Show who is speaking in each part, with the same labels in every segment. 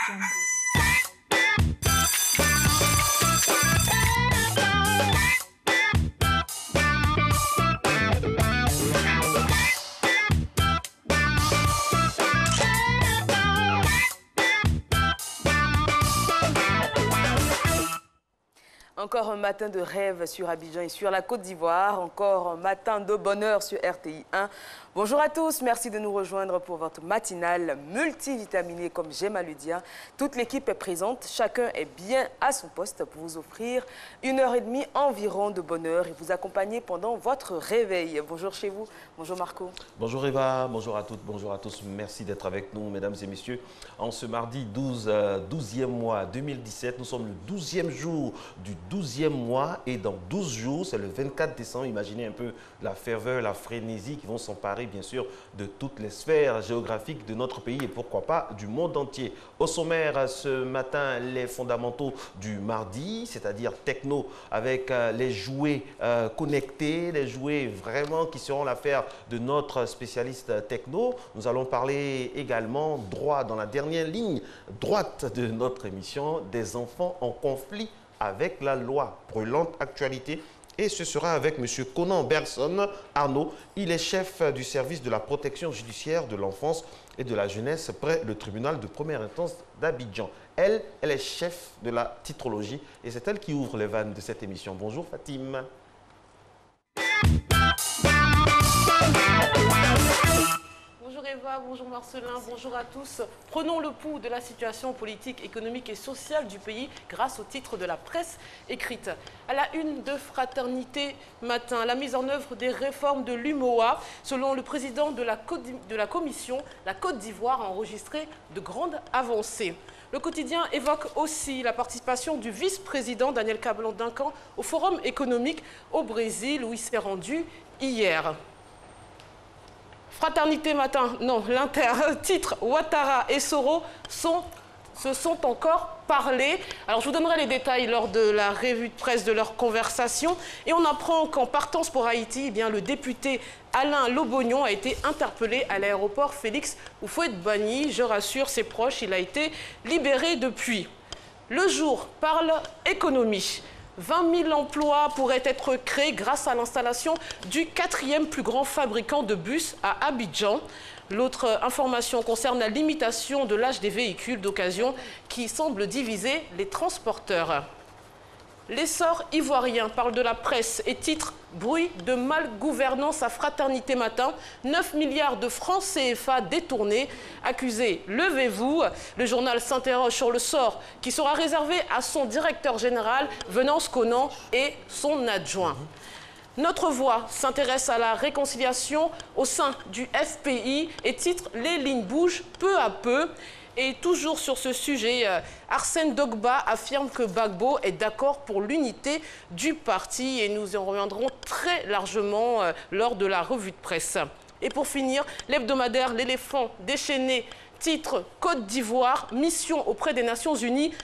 Speaker 1: Encore un matin de rêve sur Abidjan et sur la Côte d'Ivoire. Encore un matin de bonheur sur RTI 1. Bonjour à tous, merci de nous rejoindre pour votre matinale multivitaminée, comme j'aime à le dire. Toute l'équipe est présente, chacun est bien à son poste pour vous offrir 1h30 environ de bonheur et vous accompagner pendant votre réveil. Bonjour chez vous, bonjour Marco.
Speaker 2: Bonjour Eva, bonjour à toutes, bonjour à tous. Merci d'être avec nous, mesdames et messieurs. En ce mardi 12e mois 2017, nous sommes le 12e jour du 12e mois et dans 12 jours, c'est le 24 décembre. Imaginez un peu la ferveur, la frénésie qui vont s'emparer bien sûr de toutes les sphères géographiques de notre pays et pourquoi pas du monde entier. Au sommaire ce matin, les fondamentaux du mardi, c'est-à-dire techno avec les jouets connectés, les jouets vraiment qui seront l'affaire de notre spécialiste techno. Nous allons parler également droit dans la dernière ligne droite de notre émission des enfants en conflit avec la loi. Brûlante actualité. Et ce sera avec M. Conan Bergson Arnaud. Il est chef du service de la protection judiciaire de l'enfance et de la jeunesse près le tribunal de première instance d'Abidjan. Elle est chef de la titrologie et c'est elle qui ouvre les vannes de cette émission. Bonjour Fatim.
Speaker 3: Bonjour Eva, bonjour Marcelin, bonjour à tous. Prenons le pouls de la situation politique, économique et sociale du pays grâce au titre de la presse écrite. À la une de Fraternité Matin, la mise en œuvre des réformes de l'UMOA. Selon le président de la commission, la Côte d'Ivoire a enregistré de grandes avancées. Le quotidien évoque aussi la participation du vice-président Daniel Kablan-Duncan au Forum économique au Brésil où il s'est rendu hier. Fraternité Matin, non, l'Inter, titre Ouattara et Soro se sont encore parlé. Alors je vous donnerai les détails lors de la revue de presse de leur conversation. Et on apprend qu'en partance pour Haïti, eh bien, le député Alain Lobognon a été interpellé à l'aéroport Félix Houphouët-Boigny. Je rassure ses proches, il a été libéré depuis. Le Jour parle économie. 20 000 emplois pourraient être créés grâce à l'installation du 4e plus grand fabricant de bus à Abidjan. L'autre information concerne la limitation de l'âge des véhicules d'occasion qui semble diviser les transporteurs. L'essor ivoirien parle de la presse et titre « Bruit de malgouvernance à Fraternité Matin ». 9 milliards de francs CFA détournés. Accusé, levez-vous. Le journal s'interroge sur le sort qui sera réservé à son directeur général, Venance Conan, et son adjoint. Notre Voix s'intéresse à la réconciliation au sein du FPI et titre « Les lignes bougent peu à peu ». Et toujours sur ce sujet, Arsène Dogba affirme que Gbagbo est d'accord pour l'unité du parti et nous y reviendrons très largement lors de la revue de presse. Et pour finir, l'hebdomadaire L'éléphant déchaîné, titre Côte d'Ivoire, mission auprès des Nations Unies,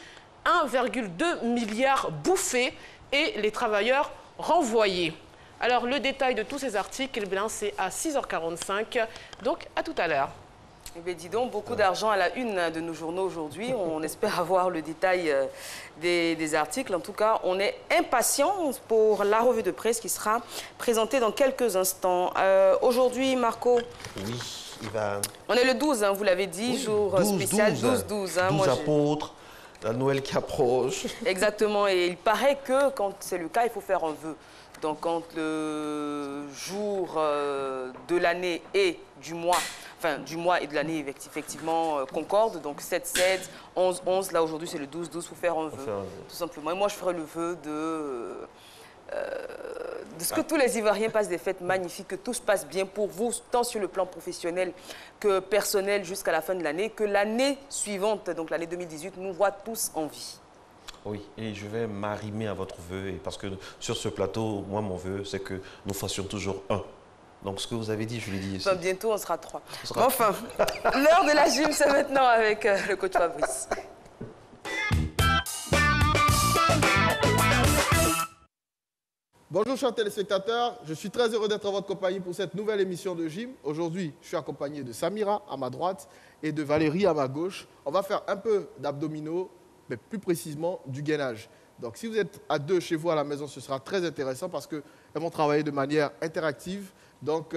Speaker 3: 1,2 milliard bouffés et les travailleurs renvoyés. Alors le détail de tous ces articles, c'est à 6h45, donc à tout à l'heure.
Speaker 1: Eh bien, dis donc, beaucoup d'argent à la une de nos journaux aujourd'hui. On espère avoir le détail des articles. En tout cas, on est impatients pour la revue de presse qui sera présentée dans quelques instants. Aujourd'hui, Marco.
Speaker 2: Oui, il va...
Speaker 1: On est le 12, hein, vous l'avez dit, oui, jour 12, spécial 12-12. Hein,
Speaker 2: 12 apôtres, la Noël qui approche.
Speaker 1: Exactement, et il paraît que quand c'est le cas, il faut faire un vœu. Donc, quand le jour de l'année et du mois, enfin du mois et de l'année effectivement concorde, donc 7-7, 11-11, là aujourd'hui c'est le 12-12, il faut faire un vœu, tout simplement. Et moi je ferai le vœu de ce que tous les Ivoiriens passent des fêtes magnifiques, que tout se passe bien pour vous, tant sur le plan professionnel que personnel jusqu'à la fin de l'année, que l'année suivante, donc l'année 2018, nous voit tous en vie.
Speaker 2: Oui, et je vais m'arrimer à votre vœu, parce que sur ce plateau, moi, mon vœu, c'est que nous fassions toujours un. Donc, ce que vous avez dit, je l'ai dit ici.
Speaker 1: Enfin, bientôt, on sera 3. Enfin, l'heure de la gym, c'est maintenant avec le coach Fabrice.
Speaker 4: Bonjour chers téléspectateurs, je suis très heureux d'être en votre compagnie pour cette nouvelle émission de gym. Aujourd'hui, je suis accompagné de Samira à ma droite et de Valérie à ma gauche. On va faire un peu d'abdominaux, mais plus précisément du gainage. Donc si vous êtes à deux chez vous à la maison, ce sera très intéressant parce qu'elles vont travailler de manière interactive. Donc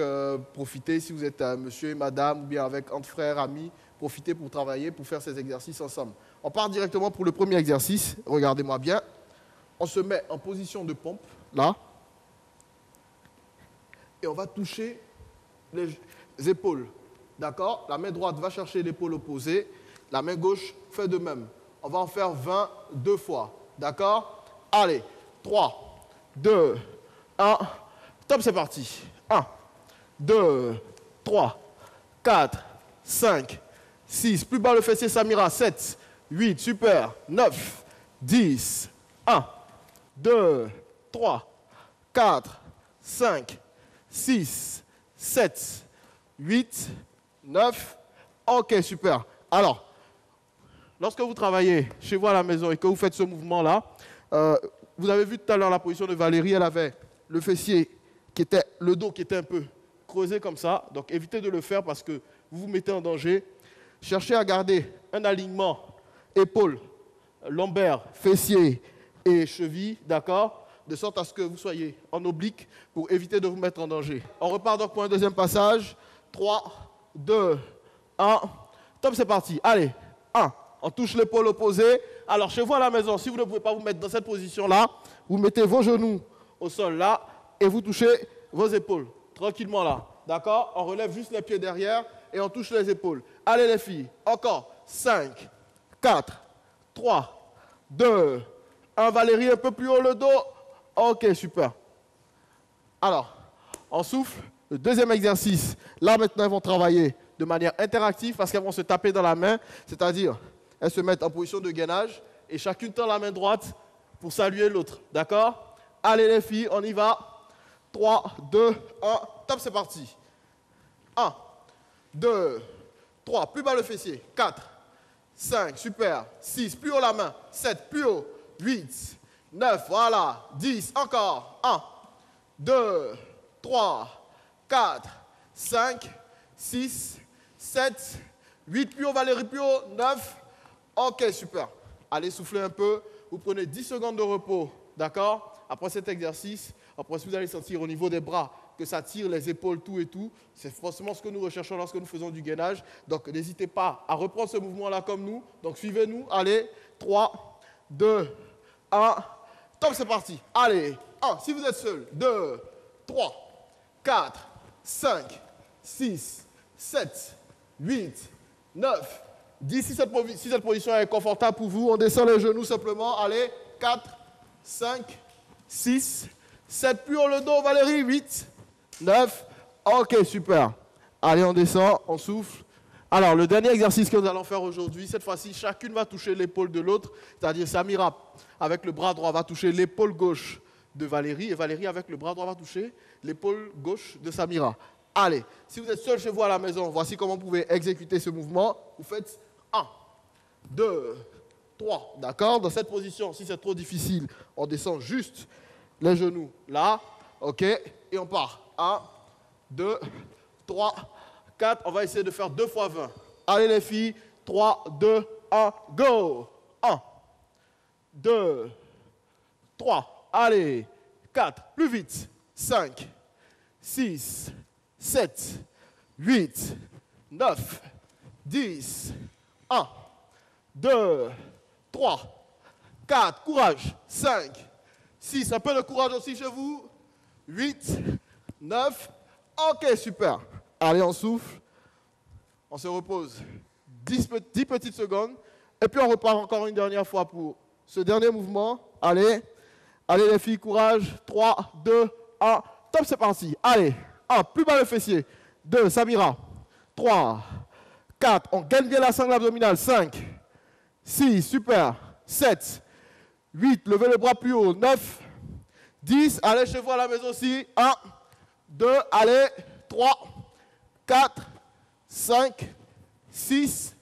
Speaker 4: profitez, si vous êtes monsieur et madame ou bien avec entre frères, amis, profitez pour travailler, pour faire ces exercices ensemble. On part directement pour le premier exercice. Regardez-moi bien. On se met en position de pompe, là. Et on va toucher les épaules. D'accord? La main droite va chercher l'épaule opposée. La main gauche fait de même. On va en faire 20 deux fois. D'accord? Allez. 3, 2, 1. Top, c'est parti. 1, 2, 3, 4, 5, 6. Plus bas le fessier, Samira. 7, 8. Super. 9, 10. 1, 2, 3, 4, 5, 6, 7, 8, 9. Ok, super. Alors, lorsque vous travaillez chez vous à la maison et que vous faites ce mouvement-là, vous avez vu tout à l'heure la position de Valérie, elle avait le fessier le dos qui était un peu creusé comme ça. Donc, évitez de le faire parce que vous vous mettez en danger. Cherchez à garder un alignement épaules, lombaires, fessiers et chevilles, d'accord? De sorte à ce que vous soyez en oblique pour éviter de vous mettre en danger. On repart donc pour un deuxième passage. 3, 2, 1. Top, c'est parti. Allez, 1. On touche l'épaule opposée. Alors, chez vous à la maison, si vous ne pouvez pas vous mettre dans cette position-là, vous mettez vos genoux au sol là et vous touchez vos épaules. Tranquillement là. D'accord? On relève juste les pieds derrière et on touche les épaules. Allez les filles. Encore. 5, 4, 3, 2, 1. Valérie, un peu plus haut le dos. Ok, super. Alors, on souffle. Le deuxième exercice. Là, maintenant, elles vont travailler de manière interactive parce qu'elles vont se taper dans la main. C'est-à-dire, elles se mettent en position de gainage et chacune tend la main droite pour saluer l'autre. D'accord? Allez, les filles, on y va. 3, 2, 1. Top, c'est parti. 1, 2, 3. Plus bas le fessier. 4, 5. Super. 6. Plus haut la main. 7. Plus haut. 8. 9, voilà, 10, encore, 1, 2, 3, 4, 5, 6, 7, 8, plus haut, Valérie, plus haut, 9, ok, super. Allez, soufflez un peu, vous prenez 10 secondes de repos, d'accord? Après cet exercice, après vous allez sentir au niveau des bras que ça tire les épaules, tout et tout. C'est forcément ce que nous recherchons lorsque nous faisons du gainage. Donc, n'hésitez pas à reprendre ce mouvement-là comme nous. Donc, suivez-nous, allez, 3, 2, 1, top, c'est parti. Allez, 1, si vous êtes seul, 2, 3, 4, 5, 6, 7, 8, 9, 10. Si cette position est confortable pour vous, on descend les genoux simplement. Allez, 4, 5, 6, 7. Plus haut le dos, Valérie, 8, 9. Ok, super. Allez, on descend, on souffle. Alors, le dernier exercice que nous allons faire aujourd'hui, cette fois-ci, chacune va toucher l'épaule de l'autre. C'est-à-dire, Samira, avec le bras droit, va toucher l'épaule gauche de Valérie. Et Valérie, avec le bras droit, va toucher l'épaule gauche de Samira. Allez, si vous êtes seul chez vous à la maison, voici comment vous pouvez exécuter ce mouvement. Vous faites 1, 2, 3. D'accord? Dans cette position, si c'est trop difficile, on descend juste les genoux là. OK? Et on part. 1, 2, 3, 4. On va essayer de faire 2 fois 20. Allez les filles. 3, 2, 1, go! 1, 2, 3. Allez. 4. Plus vite. 5, 6, 7, 8, 9, 10. 1, 2, 3, 4. Courage. 5, 6. Un peu de courage aussi chez vous. 8, 9. OK, super. Allez, on souffle. On se repose 10 petites secondes. Et puis, on repart encore une dernière fois pour ce dernier mouvement. Allez. Allez, les filles, courage. 3, 2, 1. Top, c'est parti. Allez. 1, plus bas le fessier. 2, Samira. 3, 4. On gagne bien la sangle abdominale. 5, 6, super. 7, 8. Levez le bras plus haut. 9, 10. Allez chez vous à la maison aussi. 1, 2, allez. 3, 4, 5, 6,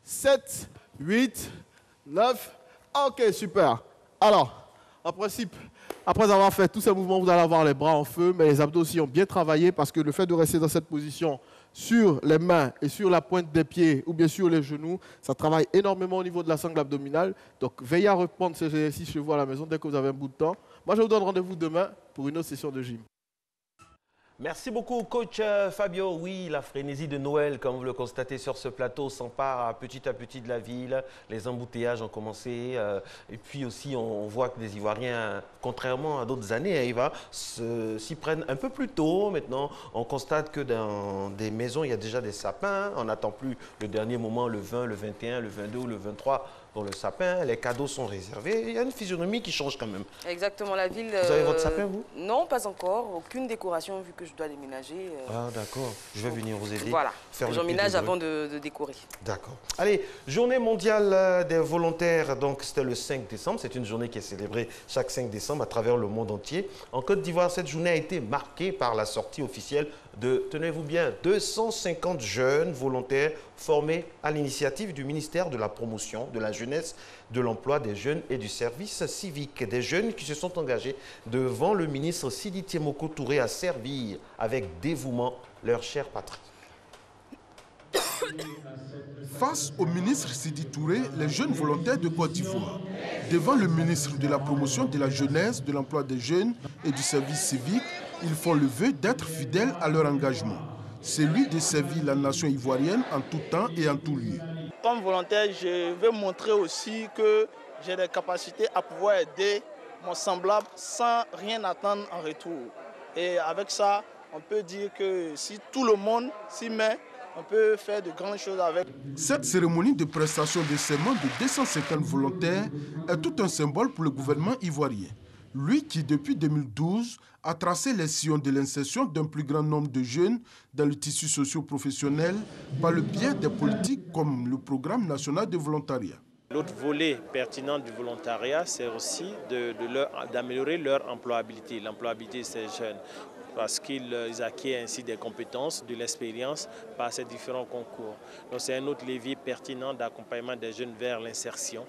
Speaker 4: 7, 8, 9. OK, super. Alors, en principe, Après avoir fait tous ces mouvements, vous allez avoir les bras en feu, mais les abdos aussi ont bien travaillé parce que le fait de rester dans cette position sur les mains et sur la pointe des pieds ou bien sur les genoux, ça travaille énormément au niveau de la sangle abdominale. Donc veillez à reprendre ces exercices chez vous à la maison dès que vous avez un bout de temps. Moi, je vous donne rendez-vous demain pour une autre session de gym.
Speaker 2: Merci beaucoup, coach Fabio. Oui, la frénésie de Noël, comme vous le constatez sur ce plateau, s'empare à petit de la ville. Les embouteillages ont commencé. Et puis aussi, on voit que les Ivoiriens, contrairement à d'autres années, Eva, s'y prennent un peu plus tôt. Maintenant, on constate que dans des maisons, il y a déjà des sapins. On n'attend plus le dernier moment, le 20, le 21, le 22 ou le 23. Pour le sapin, les cadeaux sont réservés. Il y a une physionomie qui change quand même.
Speaker 1: Exactement, la ville...
Speaker 2: Vous avez votre sapin, vous?
Speaker 1: Non, pas encore. Aucune décoration vu que je dois déménager.
Speaker 2: Ah, d'accord. Je vais venir vous aider.
Speaker 1: Voilà, j'emménage avant
Speaker 2: de
Speaker 1: de décorer.
Speaker 2: D'accord. Allez, journée mondiale des volontaires. Donc, c'était le 5 décembre. C'est une journée qui est célébrée chaque 5 décembre à travers le monde entier. En Côte d'Ivoire, cette journée a été marquée par la sortie officielle de, tenez-vous bien, 250 jeunes volontaires formés à l'initiative du ministère de la Promotion, de la Jeunesse, de l'Emploi des Jeunes et du Service Civique. Des jeunes qui se sont engagés devant le ministre Sidi Tiemoko Touré à servir avec dévouement leur chère patrie.
Speaker 5: Face au ministre Sidi Touré, les jeunes volontaires de Côte d'Ivoire, devant le ministre de la Promotion de la Jeunesse, de l'Emploi des Jeunes et du Service Civique, ils font le vœu d'être fidèles à leur engagement, celui de servir la nation ivoirienne en tout temps et en tout lieu.
Speaker 6: Comme volontaire, je veux montrer aussi que j'ai des capacités à pouvoir aider mon semblable sans rien attendre en retour. Et avec ça, on peut dire que si tout le monde s'y met, on peut faire de grandes choses avec.
Speaker 5: Cette cérémonie de prestation de serment de 250 volontaires est tout un symbole pour le gouvernement ivoirien. Lui qui, depuis 2012, a tracé les sillons de l'insertion d'un plus grand nombre de jeunes dans le tissu socio-professionnel par le biais des politiques comme le Programme national de volontariat.
Speaker 7: L'autre volet pertinent du volontariat, c'est aussi d'améliorer leur employabilité, l'employabilité de ces jeunes, parce qu'ils acquièrent ainsi des compétences, de l'expérience par ces différents concours. Donc c'est un autre levier pertinent d'accompagnement des jeunes vers l'insertion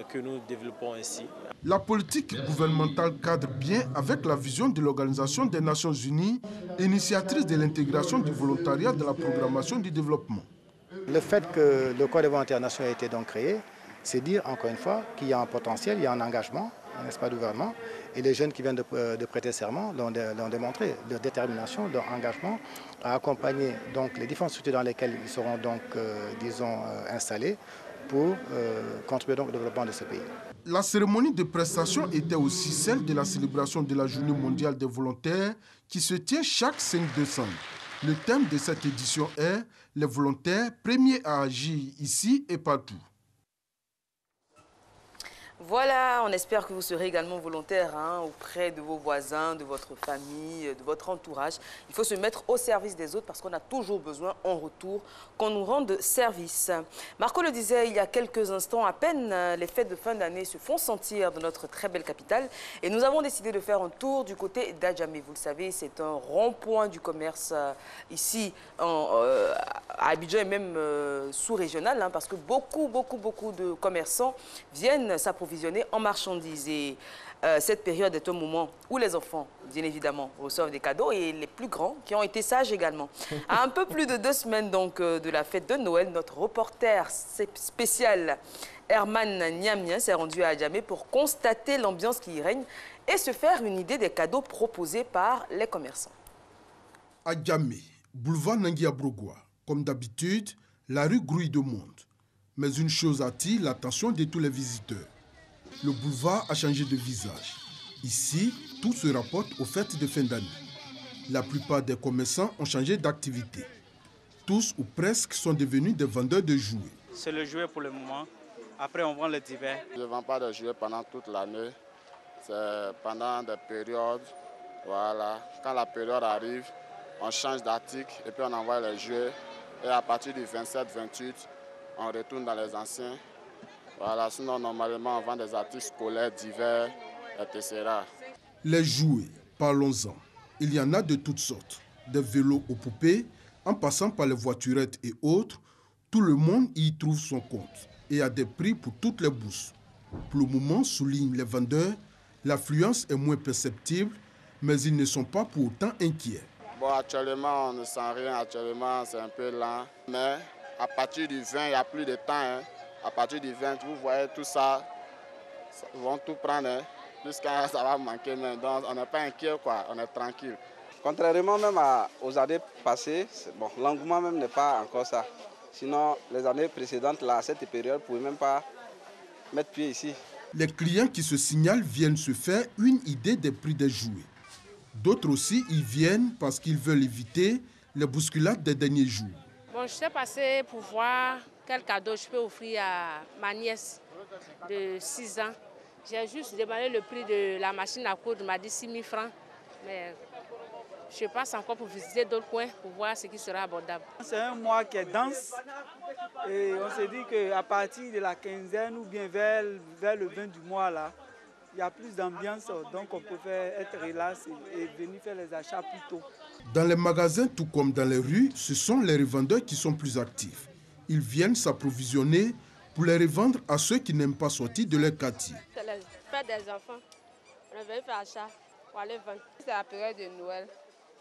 Speaker 7: que nous développons ainsi.
Speaker 5: La politique gouvernementale cadre bien avec la vision de l'Organisation des Nations Unies, initiatrice de l'intégration du volontariat dans la programmation du développement.
Speaker 8: Le fait que le Corps des volontaires nationaux a été donc créé, c'est dire encore une fois qu'il y a un potentiel, il y a un engagement, n'est-ce pas, du gouvernement. Et les jeunes qui viennent de prêter serment l'ont démontré, leur détermination, leur engagement à accompagner donc les différentes structures dans lesquelles ils seront donc, disons, installés pour contribuer donc au développement de ce pays.
Speaker 5: La cérémonie de prestation était aussi celle de la célébration de la Journée mondiale des volontaires qui se tient chaque 5 décembre. Le thème de cette édition est « Les volontaires, premiers à agir ici et partout ».
Speaker 1: Voilà, on espère que vous serez également volontaire auprès de vos voisins, de votre famille, de votre entourage. Il faut se mettre au service des autres parce qu'on a toujours besoin en retour qu'on nous rende service. Marco le disait il y a quelques instants, à peine les fêtes de fin d'année se font sentir dans notre très belle capitale. Et nous avons décidé de faire un tour du côté d'Adjamé. Vous le savez, c'est un rond-point du commerce ici à Abidjan et même sous-régional parce que beaucoup de commerçants viennent s'approvisionner en marchandises. Et cette période est un moment où les enfants, bien évidemment, reçoivent des cadeaux et les plus grands qui ont été sages également. À un peu plus de 2 semaines donc, de la fête de Noël, notre reporter spécial Herman Niamien s'est rendu à Adjamé pour constater l'ambiance qui y règne et se faire une idée des cadeaux proposés par les commerçants.
Speaker 5: Adjamé, boulevard Nangui Abrogwa. Comme d'habitude, la rue grouille de monde. Mais une chose attire l'attention de tous les visiteurs. Le boulevard a changé de visage. Ici, tout se rapporte aux fêtes de fin d'année. La plupart des commerçants ont changé d'activité. Tous ou presque sont devenus des vendeurs de jouets.
Speaker 9: C'est le jouet pour le moment. Après, on vend les divers.
Speaker 10: Je ne vends pas de jouets pendant toute l'année. C'est pendant des périodes. Voilà. Quand la période arrive, on change d'article et puis on envoie les jouets. Et à partir du 27-28, on retourne dans les anciens. Voilà, sinon normalement on vend des articles scolaires divers, etc.
Speaker 5: Les jouets, parlons-en. Il y en a de toutes sortes. Des vélos aux poupées, en passant par les voiturettes et autres, tout le monde y trouve son compte et a des prix pour toutes les bourses. Pour le moment, soulignent les vendeurs, L'affluence est moins perceptible, mais ils ne sont pas pour autant inquiets.
Speaker 10: Bon, actuellement, on ne sent rien. Actuellement, c'est un peu lent. Mais à partir du 20, il n'y a plus de temps. Hein. À partir du 20, vous voyez tout ça, ils vont tout prendre. Hein. Jusqu'à ça va manquer. Mais donc, on n'est pas inquiet, quoi. On est tranquille.
Speaker 11: Contrairement même aux années passées, bon, l'engouement même n'est pas encore ça. Sinon, les années précédentes, là, à cette période, on ne pouvait même pas mettre pied ici.
Speaker 5: Les clients qui se signalent viennent se faire une idée des prix des jouets. D'autres aussi y viennent parce qu'ils veulent éviter les bousculades des derniers jours.
Speaker 12: Bon, je suis passée pour voir quel cadeau je peux offrir à ma nièce de 6 ans. J'ai juste demandé le prix de la machine à coudre, m'a dit 6 000 francs. Mais je passe encore pour visiter d'autres coins pour voir ce qui sera abordable.
Speaker 9: C'est un mois qui est dense et on se dit qu'à partir de la quinzaine ou bien vers le 20 du mois, là, il y a plus d'ambiance, donc on peut être relax et venir faire les achats plus tôt.
Speaker 5: Dans les magasins, tout comme dans les rues, ce sont les revendeurs qui sont plus actifs. Ils viennent s'approvisionner pour les revendre à ceux qui n'aiment pas sortir de leur quartier.
Speaker 12: C'est la fête des enfants. On veut faire achat pour aller vendre.
Speaker 13: C'est la période de Noël.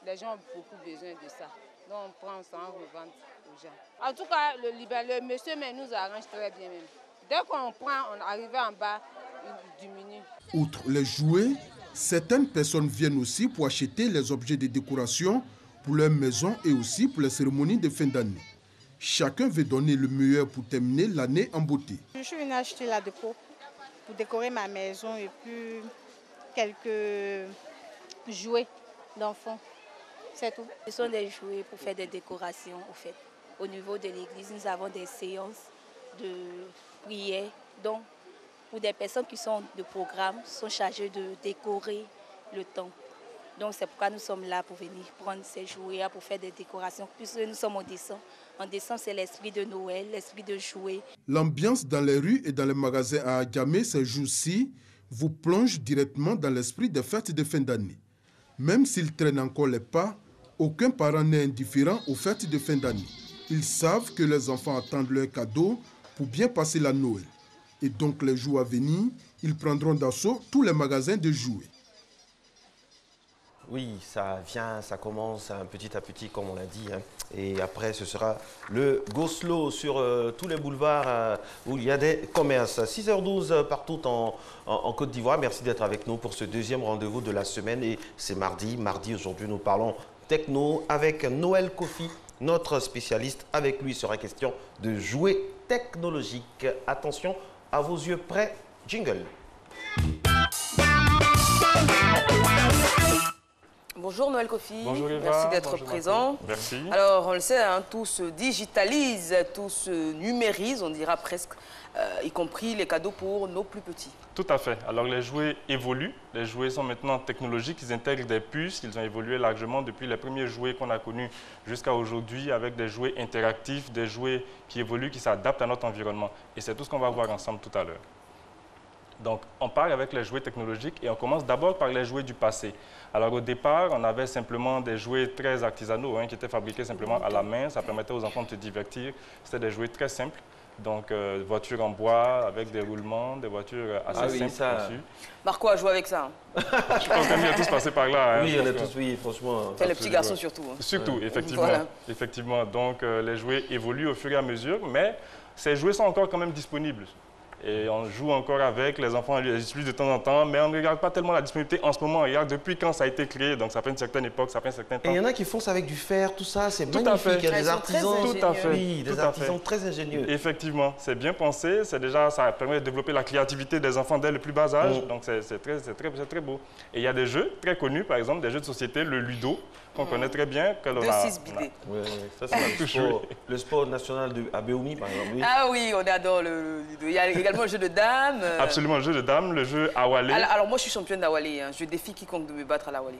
Speaker 13: Les gens ont beaucoup besoin de ça. Donc on prend ça, on revend aux gens. En tout cas, le monsieur nous arrange très bien même. Dès qu'on prend, on arrive en bas, il diminue.
Speaker 5: Outre les jouets, certaines personnes viennent aussi pour acheter les objets de décoration pour leur maison et aussi pour les cérémonies de fin d'année. Chacun veut donner le meilleur pour terminer l'année en beauté.
Speaker 14: Je suis venue acheter la déco pour décorer ma maison et puis quelques jouets d'enfants. C'est tout.
Speaker 15: Ce sont des jouets pour faire des décorations, au fait. Au niveau de l'église, nous avons des séances de prière. Donc, pour des personnes qui sont de programme, sont chargées de décorer le temple. Donc, c'est pourquoi nous sommes là pour venir prendre ces jouets, pour faire des décorations. Puisque nous sommes en décembre. En décembre, c'est l'esprit de Noël, l'esprit de jouer.
Speaker 5: L'ambiance dans les rues et dans les magasins à Adjamé ces jours-ci vous plonge directement dans l'esprit des fêtes de fin d'année. Même s'ils traînent encore les pas, aucun parent n'est indifférent aux fêtes de fin d'année. Ils savent que les enfants attendent leurs cadeaux pour bien passer la Noël. Et donc les jours à venir, ils prendront d'assaut tous les magasins de jouets.
Speaker 2: Oui, ça vient, ça commence petit à petit, comme on l'a dit. Hein. Et après, ce sera le go slow sur tous les boulevards où il y a des commerces. 6h12 partout en Côte d'Ivoire. Merci d'être avec nous pour ce deuxième rendez-vous de la semaine. Et c'est mardi. Mardi, aujourd'hui, nous parlons techno avec Noël Kofi, notre spécialiste. Avec lui, il sera question de jouets technologiques. Attention, à vos yeux prêts, jingle.
Speaker 1: Bonjour Noël Kofi.
Speaker 16: Bonjour Eva.
Speaker 1: Merci d'être présent.
Speaker 16: Merci.
Speaker 1: Alors on le sait, hein, tout se digitalise, tout se numérise, on dira presque, y compris les cadeaux pour nos plus petits.
Speaker 16: Tout à fait. Alors les jouets évoluent. Les jouets sont maintenant technologiques, ils intègrent des puces, ils ont évolué largement depuis les premiers jouets qu'on a connus jusqu'à aujourd'hui avec des jouets interactifs, des jouets qui évoluent, qui s'adaptent à notre environnement. Et c'est tout ce qu'on va voir ensemble tout à l'heure. Donc, on part avec les jouets technologiques et on commence d'abord par les jouets du passé. Alors, au départ, on avait simplement des jouets très artisanaux qui étaient fabriqués simplement à la main. Ça permettait aux enfants de se divertir. C'était des jouets très simples. Donc, voitures en bois avec des roulements, des voitures assez simples conçues.
Speaker 1: Marco a joué avec ça.
Speaker 16: Je pense qu'on est tous passés par là.
Speaker 2: Oui, on est tous, oui, franchement.
Speaker 1: C'est les petits garçons surtout.
Speaker 16: Surtout, effectivement. Voilà. Effectivement. Donc, les jouets évoluent au fur et à mesure, mais ces jouets sont encore quand même disponibles. Et on joue encore avec, les enfants les utilisent de temps en temps, mais on ne regarde pas tellement la disponibilité en ce moment. On regarde depuis quand ça a été créé, donc ça fait une certaine époque, ça fait un certain temps.
Speaker 2: Et il y en a qui font ça avec du fer, tout ça, c'est magnifique. Il y a des artisans, des artisans très ingénieux.
Speaker 16: Effectivement, c'est bien pensé, ça permet de développer la créativité des enfants dès le plus bas âge, donc c'est très beau. Et il y a des jeux très connus, par exemple des jeux de société, le Ludo, qu'on connaît très bien.
Speaker 1: De 6 bidets.
Speaker 2: Ça c'est le sport national à Béoumi, par exemple. Oui.
Speaker 1: Ah oui, on adore le Ludo. Il y a également le jeu de dames.
Speaker 16: Absolument, le jeu de dames, le jeu Awalé.
Speaker 1: Alors moi, je suis championne d'Awalé. Hein. Je défie quiconque de me battre à l'Awalé.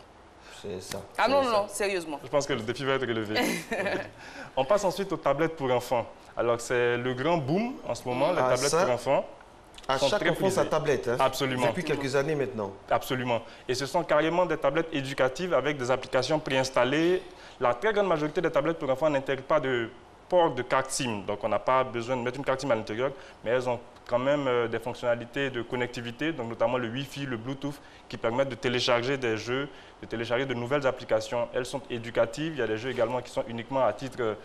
Speaker 2: C'est ça.
Speaker 1: Ah non, non, sérieusement.
Speaker 16: Je pense que le défi va être relevé. On passe ensuite aux tablettes pour enfants. Alors, c'est le grand boom en ce moment, les tablettes pour enfants.
Speaker 2: À chaque enfant sa tablette, hein.
Speaker 16: Absolument.
Speaker 2: Depuis quelques années maintenant.
Speaker 16: Absolument. Et ce sont carrément des tablettes éducatives avec des applications préinstallées. La très grande majorité des tablettes pour enfants n'intègrent pas de port de carte SIM. Donc, on n'a pas besoin de mettre une carte SIM à l'intérieur, mais elles ont quand même des fonctionnalités de connectivité, donc notamment le Wi-Fi, le Bluetooth, qui permettent de télécharger des jeux, de télécharger de nouvelles applications. Elles sont éducatives. Il y a des jeux également qui sont uniquement à titre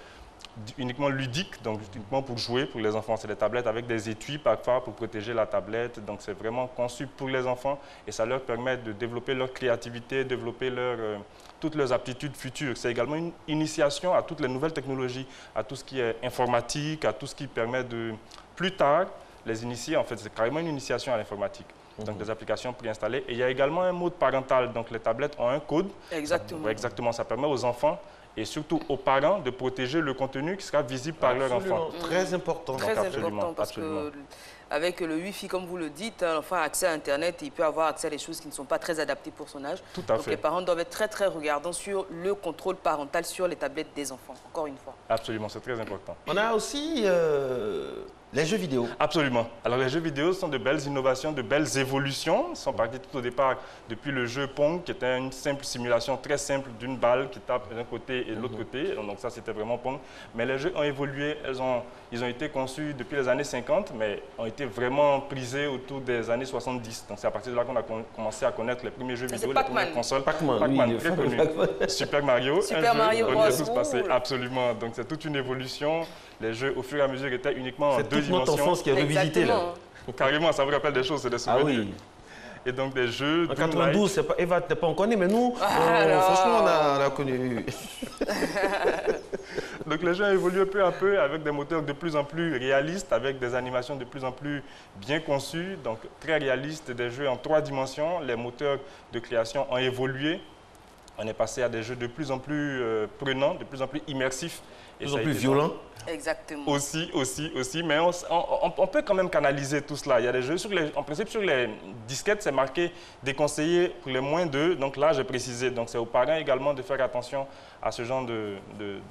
Speaker 16: uniquement ludique, donc uniquement pour jouer pour les enfants. C'est des tablettes avec des étuis parfois pour protéger la tablette. Donc c'est vraiment conçu pour les enfants et ça leur permet de développer leur créativité, développer toutes leurs aptitudes futures. C'est également une initiation à toutes les nouvelles technologies, à tout ce qui est informatique, à tout ce qui permet de, plus tard, les initier. En fait, c'est carrément une initiation à l'informatique. Donc des applications préinstallées. Et il y a également un mode parental. Donc les tablettes ont un code.
Speaker 1: Exactement.
Speaker 16: Exactement. Ça permet aux enfants et surtout aux parents de protéger le contenu qui sera visible par leur enfant.
Speaker 2: Très important.
Speaker 1: Très important parce que avec le Wi-Fi, comme vous le dites, l'enfant a accès à Internet et il peut avoir accès à des choses qui ne sont pas très adaptées pour son âge.
Speaker 16: Tout à
Speaker 1: Donc
Speaker 16: fait.
Speaker 1: les parents doivent être très regardants sur le contrôle parental sur les tablettes des enfants, encore une fois.
Speaker 16: Absolument, c'est très important.
Speaker 2: On a aussi les jeux vidéo.
Speaker 16: Absolument. Alors les jeux vidéo sont de belles innovations, de belles évolutions. Ils sont partis tout au départ depuis le jeu Pong, qui était une simple simulation très simple d'une balle qui tape d'un côté et de l'autre côté. Donc ça, c'était vraiment Pong. Mais les jeux ont évolué. Ils ont été conçus depuis les années 50, mais ont été vraiment prisés autour des années 70. Donc c'est à partir de là qu'on a commencé à connaître les premiers jeux vidéo, les premières consoles.
Speaker 2: Pac-Man,
Speaker 16: très connu. Super Mario.
Speaker 1: Super Mario
Speaker 16: on y
Speaker 1: Bros.
Speaker 16: est tous passés. Absolument. Donc c'est toute une évolution. Les jeux, au fur et à mesure, étaient uniquement en deux dimensions.
Speaker 2: C'est toute notre enfance qui est revisitée, là.
Speaker 16: Carrément, ça vous rappelle des choses, c'est des souvenirs.
Speaker 2: Ah oui.
Speaker 16: Et donc des jeux...
Speaker 2: En 92, Eva, t'es pas encore né, mais nous, franchement, on a connu.
Speaker 16: Donc les jeux ont évolué peu à peu avec des moteurs de plus en plus réalistes, avec des animations de plus en plus bien conçues, donc très réalistes, des jeux en 3 dimensions. Les moteurs de création ont évolué. On est passé à des jeux de plus en plus prenants, de plus en plus immersifs.
Speaker 2: De plus en plus violents.
Speaker 1: Exactement.
Speaker 16: Aussi, mais on peut quand même canaliser tout cela. Il y a des jeux, en principe, sur les disquettes, c'est marqué déconseillé pour les moins de, donc là, j'ai précisé. Donc c'est aux parents également de faire attention à ce genre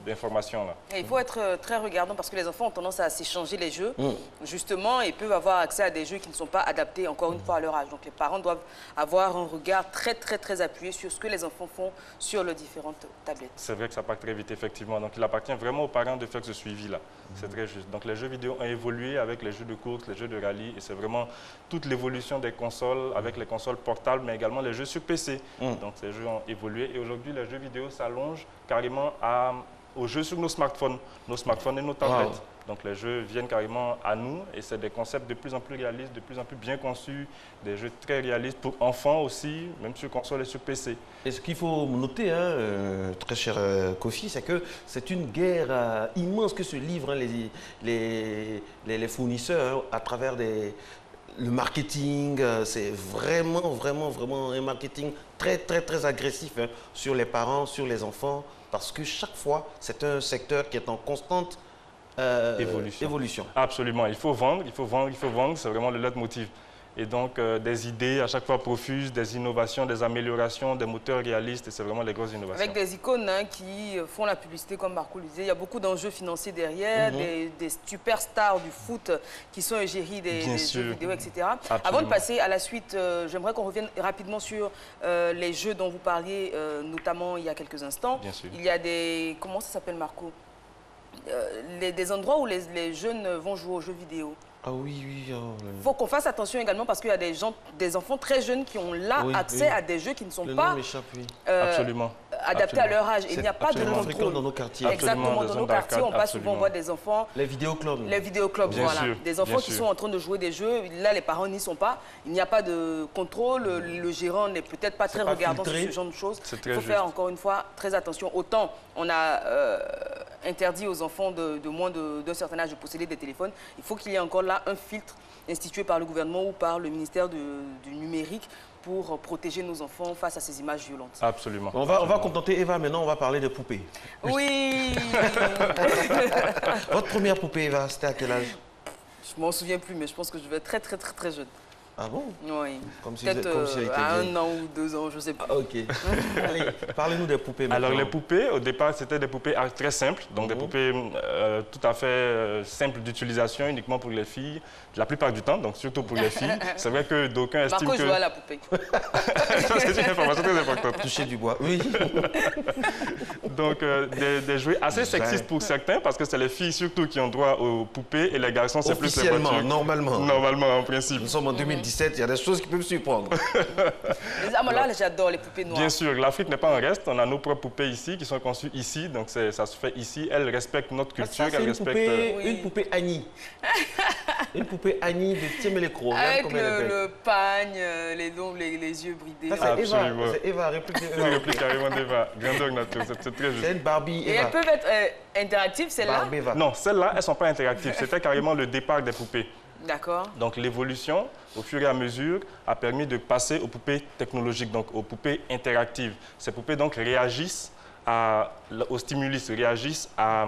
Speaker 16: d'informations-là.
Speaker 1: Il faut être très regardant parce que les enfants ont tendance à s'échanger les jeux, justement, et peuvent avoir accès à des jeux qui ne sont pas adaptés, encore une fois, à leur âge. Donc les parents doivent avoir un regard très appuyé sur ce que les enfants font sur les différentes tablettes.
Speaker 16: C'est vrai que ça part très vite, effectivement. Donc il appartient vraiment aux parents de faire ce suivi-là. C'est très juste. Donc les jeux vidéo ont évolué avec les jeux de course, les jeux de rallye, et c'est vraiment toute l'évolution des consoles, avec les consoles portables, mais également les jeux sur PC. Donc ces jeux ont évolué, et aujourd'hui, les jeux vidéo s'allongent carrément aux jeux sur nos smartphones et nos tablettes. Wow. Donc les jeux viennent carrément à nous, et c'est des concepts de plus en plus réalistes, de plus en plus bien conçus, des jeux très réalistes pour enfants aussi, même sur console et sur PC.
Speaker 2: Et ce qu'il faut noter, très cher Kofi, c'est que c'est une guerre immense que se livrent les fournisseurs à travers le marketing. C'est vraiment un marketing très agressif sur les parents, sur les enfants, parce que chaque fois, c'est un secteur qui est en constante évolution.
Speaker 16: Absolument. Il faut vendre. C'est vraiment le leitmotiv. Et donc, des idées à chaque fois profuses, des innovations, des améliorations, des moteurs réalistes, et c'est vraiment les grosses innovations.
Speaker 1: Avec des icônes qui font la publicité, comme Marco le disait. Il y a beaucoup d'enjeux financiers derrière, des superstars du foot qui sont égéries des jeux vidéo, etc. Absolument. Avant de passer à la suite, j'aimerais qu'on revienne rapidement sur les jeux dont vous parliez, notamment il y a quelques instants.
Speaker 16: Bien sûr.
Speaker 1: Il y a des... Comment ça s'appelle, Marco? Des endroits où les jeunes vont jouer aux jeux vidéo.
Speaker 2: Ah oui.
Speaker 1: Il faut qu'on fasse attention également parce qu'il y a des enfants très jeunes qui ont là accès à des jeux qui ne sont pas adaptés à leur âge. Il n'y a pas de contrôle.
Speaker 2: Dans nos quartiers.
Speaker 1: Exactement, dans nos quartiers, on passe souvent, on voit des enfants...
Speaker 2: Les vidéoclubs.
Speaker 1: Les vidéoclubs, voilà. Des enfants qui sont en train de jouer des jeux. Là, les parents n'y sont pas. Il n'y a pas de contrôle. Le gérant n'est peut-être pas très regardant sur ce genre de choses. Il faut faire encore une fois très attention. Autant on a interdit aux enfants de moins d'un certain âge de posséder des téléphones. Il faut qu'il y ait encore là un filtre institué par le gouvernement ou par le ministère du numérique pour protéger nos enfants face à ces images violentes.
Speaker 16: Absolument.
Speaker 2: On va contenter Eva, maintenant on va parler de poupées.
Speaker 1: Oui.
Speaker 2: Votre première poupée, Eva, c'était à quel âge?
Speaker 1: Je m'en souviens plus, mais je pense que je vais être très jeune.
Speaker 2: Ah bon?
Speaker 1: Oui.
Speaker 2: Peut-être
Speaker 1: à 1 an ou 2 ans, je ne sais pas.
Speaker 2: Ok. Allez, parlez-nous des poupées maintenant.
Speaker 16: Alors les poupées, au départ, c'était des poupées très simples, donc des poupées tout à fait simples d'utilisation, uniquement pour les filles, la plupart du temps, donc surtout pour les filles. C'est vrai que d'aucuns estiment
Speaker 1: Marco joue à la poupée.
Speaker 16: C'est une information très importante.
Speaker 2: Toucher du bois, oui.
Speaker 16: Donc des jouets assez sexistes pour certains, parce que c'est les filles surtout qui ont droit aux poupées et les garçons, c'est plus les voitures.
Speaker 2: Normalement.
Speaker 16: Normalement, en principe.
Speaker 2: Nous sommes en 2017, il y a des choses qui peuvent me surprendre.
Speaker 1: Là, j'adore les poupées noires.
Speaker 16: Bien sûr, l'Afrique n'est pas en reste. On a nos propres poupées ici, qui sont conçues ici. Donc, ça se fait ici. Elles respectent notre culture.
Speaker 2: Ça,
Speaker 16: elles respectent...
Speaker 2: Une poupée Annie. Une poupée Annie de Timélécro.
Speaker 1: Avec le pagne, les yeux bridés.
Speaker 2: Absolument. C'est Eva, réplique
Speaker 16: d'Eva. Une réplique carrément d'Eva. Grandeur nature, c'est très juste.
Speaker 2: C'est une Barbie Eva.
Speaker 1: Et elles peuvent être interactives, celles-là?
Speaker 16: Non, celles-là, elles ne sont pas interactives. C'était carrément le départ des poupées.
Speaker 1: D'accord.
Speaker 16: Donc l'évolution, au fur et à mesure, a permis de passer aux poupées technologiques, donc aux poupées interactives. Ces poupées donc réagissent aux stimulus, réagissent à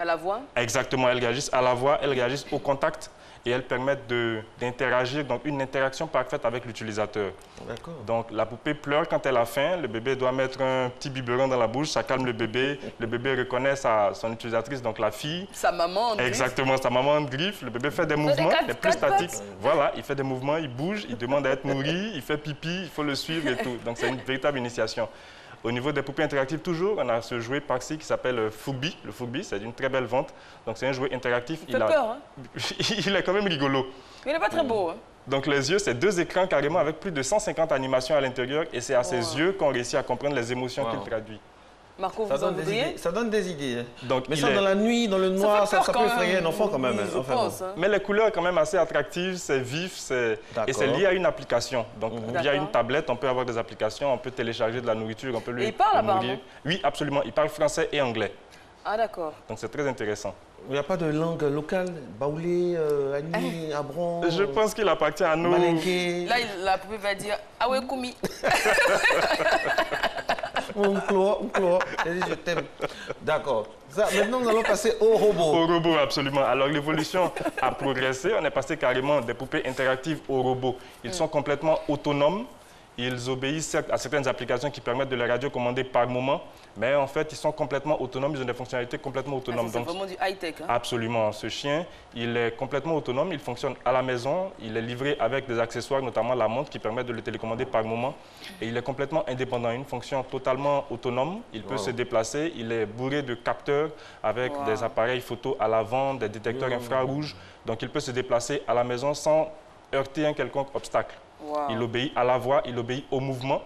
Speaker 1: la voix?
Speaker 16: Exactement, elles réagissent à la voix, elles réagissent au contact et elles permettent d'interagir, donc une interaction parfaite avec l'utilisateur.
Speaker 2: D'accord.
Speaker 16: Donc la poupée pleure quand elle a faim, le bébé doit mettre un petit biberon dans la bouche, ça calme le bébé reconnaît son utilisatrice, donc la fille.
Speaker 1: Sa maman en griffe.
Speaker 16: Exactement, sa maman en griffe, le bébé fait des mouvements, il est plus statique. Voilà, il fait des mouvements, il bouge, il demande à être nourri, il fait pipi, il faut le suivre et tout. Donc c'est une véritable initiation. Au niveau des poupées interactives, toujours, on a ce jouet par-ci qui s'appelle Fugby. Le Fugby, c'est d'une très belle vente. Donc, c'est un jouet interactif.
Speaker 1: Il fait peur, hein?
Speaker 16: Il est quand même rigolo.
Speaker 1: Il n'est pas très beau, hein?
Speaker 16: Donc, les yeux, c'est 2 écrans carrément avec plus de 150 animations à l'intérieur. Et c'est à ces yeux qu'on réussit à comprendre les émotions qu'il traduit.
Speaker 1: Marco, vous en voudriez?
Speaker 2: Ça donne des idées. Hein.
Speaker 16: Donc,
Speaker 2: mais ça, dans la nuit, dans le noir, ça peut effrayer un enfant quand même.
Speaker 1: Oui, je pense, hein.
Speaker 16: Mais les couleurs sont quand même assez attractives, c'est vif, et c'est lié à une application. Donc, via une tablette, on peut avoir des applications, on peut télécharger de la nourriture, on peut lui nourrir. Oui, absolument. Il parle français et anglais.
Speaker 1: Ah, d'accord.
Speaker 16: Donc, c'est très intéressant.
Speaker 2: Il n'y a pas de langue locale? Baoulé, Annie, Abron?
Speaker 16: Je pense qu'il appartient à nous.
Speaker 2: Malinké.
Speaker 1: Là, la poupée va dire « Ah ouais, Koumi ».
Speaker 2: On clôt. Je t'aime. D'accord. Maintenant, nous allons passer au robot.
Speaker 16: Au robot, absolument. Alors, l'évolution a progressé. On est passé carrément des poupées interactives aux robots. Ils sont complètement autonomes. Ils obéissent à certaines applications qui permettent de les radiocommander par moment, mais en fait, ils sont complètement autonomes, ils ont des fonctionnalités complètement autonomes.
Speaker 1: C'est vraiment du high-tech. Hein?
Speaker 16: Absolument. Ce chien, il est complètement autonome, il fonctionne à la maison, il est livré avec des accessoires, notamment la montre, qui permettent de le télécommander par moment. Et il est complètement indépendant, une fonction totalement autonome. Il peut se déplacer, il est bourré de capteurs avec des appareils photo à l'avant, des détecteurs infrarouges. Donc, il peut se déplacer à la maison sans heurter un quelconque obstacle. Il obéit à la voix, il obéit au mouvement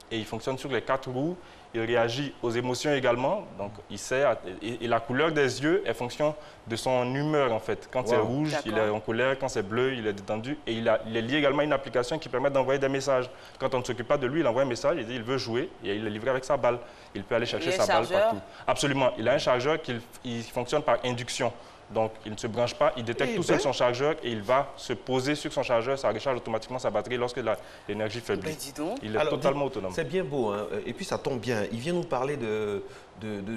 Speaker 16: et il fonctionne sur les 4 roues. Il réagit aux émotions également. Donc, il sait, et la couleur des yeux est fonction de son humeur en fait. Quand c'est rouge, il est en colère. Quand c'est bleu, il est détendu. Et il est lié également à une application qui permet d'envoyer des messages. Quand on ne s'occupe pas de lui, il envoie un message, il dit qu'il veut jouer et il est livré avec sa balle. Il peut aller chercher sa balle partout. Absolument. Il a un chargeur qui fonctionne par induction. Donc, il ne se branche pas, il détecte tout seul son chargeur et il va se poser sur son chargeur, ça recharge automatiquement sa batterie lorsque l'énergie faiblit. Il est totalement autonome.
Speaker 2: C'est bien beau, hein? Et puis ça tombe bien. Il vient nous parler de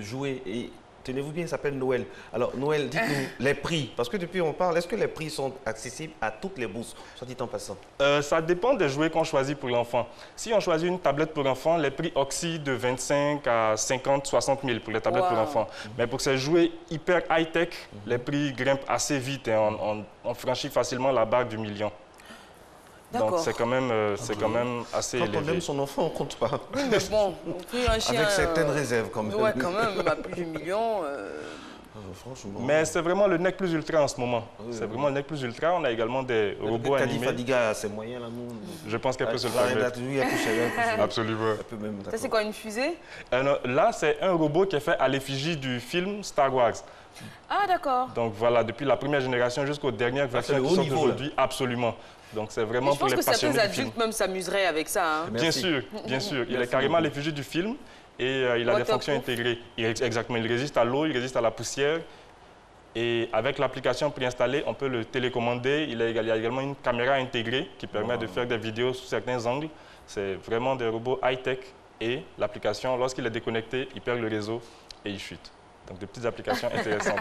Speaker 2: jouets et tenez-vous bien, il s'appelle Noël. Alors, Noël, dites-nous les prix, parce que depuis on parle, est-ce que les prix sont accessibles à toutes les bourses, soit dit en passant?
Speaker 16: Ça dépend des jouets qu'on choisit pour l'enfant. Si on choisit une tablette pour l'enfant, les prix oscillent de 25 à 50, 60 000 pour les tablettes pour l'enfant. Mais pour ces jouets hyper high-tech, les prix grimpent assez vite et on franchit facilement la barre du million. Donc c'est quand même assez élevé.
Speaker 2: Quand on aime son enfant, on ne compte pas.
Speaker 1: Oui, mais bon, on prie un chien...
Speaker 2: Avec certaines réserves quand même.
Speaker 1: Oui, quand même, à plus de million...
Speaker 2: Franchement.
Speaker 16: Mais c'est vraiment le nec plus ultra en ce moment. C'est vraiment le nec plus ultra. On a également des robots animés.
Speaker 2: Fadiga, c'est moyen là, nous.
Speaker 16: Je pense qu'elle peut se le permettre. Absolument.
Speaker 1: Ça, c'est quoi, une fusée?
Speaker 16: Là, c'est un robot qui est fait à l'effigie du film Star Wars.
Speaker 1: Ah, d'accord.
Speaker 16: Donc voilà, depuis la première génération jusqu'aux dernières versions qui sont aujourd'hui, absolument. Donc c'est vraiment pour les passionnés du film.
Speaker 1: Je pense que certains adultes même s'amuseraient avec ça. Hein.
Speaker 16: Bien sûr, bien sûr. Il est carrément à l'effigie du film et il a des fonctions intégrées. Exactement, il résiste à l'eau, il résiste à la poussière. Et avec l'application préinstallée, on peut le télécommander. Il y a également une caméra intégrée qui permet de faire des vidéos sous certains angles. C'est vraiment des robots high-tech. Et l'application, lorsqu'il est déconnecté, il perd le réseau et il chute. Donc de petites applications intéressantes.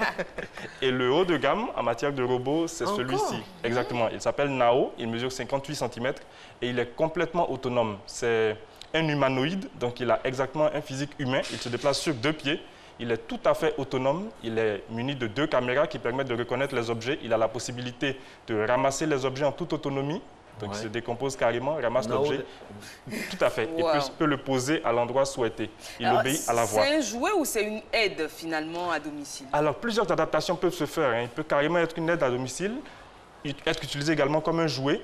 Speaker 16: Et le haut de gamme en matière de robots, c'est celui-ci. Exactement. Il s'appelle Nao, il mesure 58 cm et il est complètement autonome. C'est un humanoïde, donc il a exactement un physique humain. Il se déplace sur 2 pieds. Il est tout à fait autonome. Il est muni de 2 caméras qui permettent de reconnaître les objets. Il a la possibilité de ramasser les objets en toute autonomie. Donc, il se décompose carrément, ramasse l'objet. Tout à fait. Et puis, peut le poser à l'endroit souhaité. Il obéit à la voix.
Speaker 1: C'est un jouet ou c'est une aide, finalement, à domicile?
Speaker 16: Alors, plusieurs adaptations peuvent se faire. Hein. Il peut carrément être une aide à domicile, être utilisé également comme un jouet.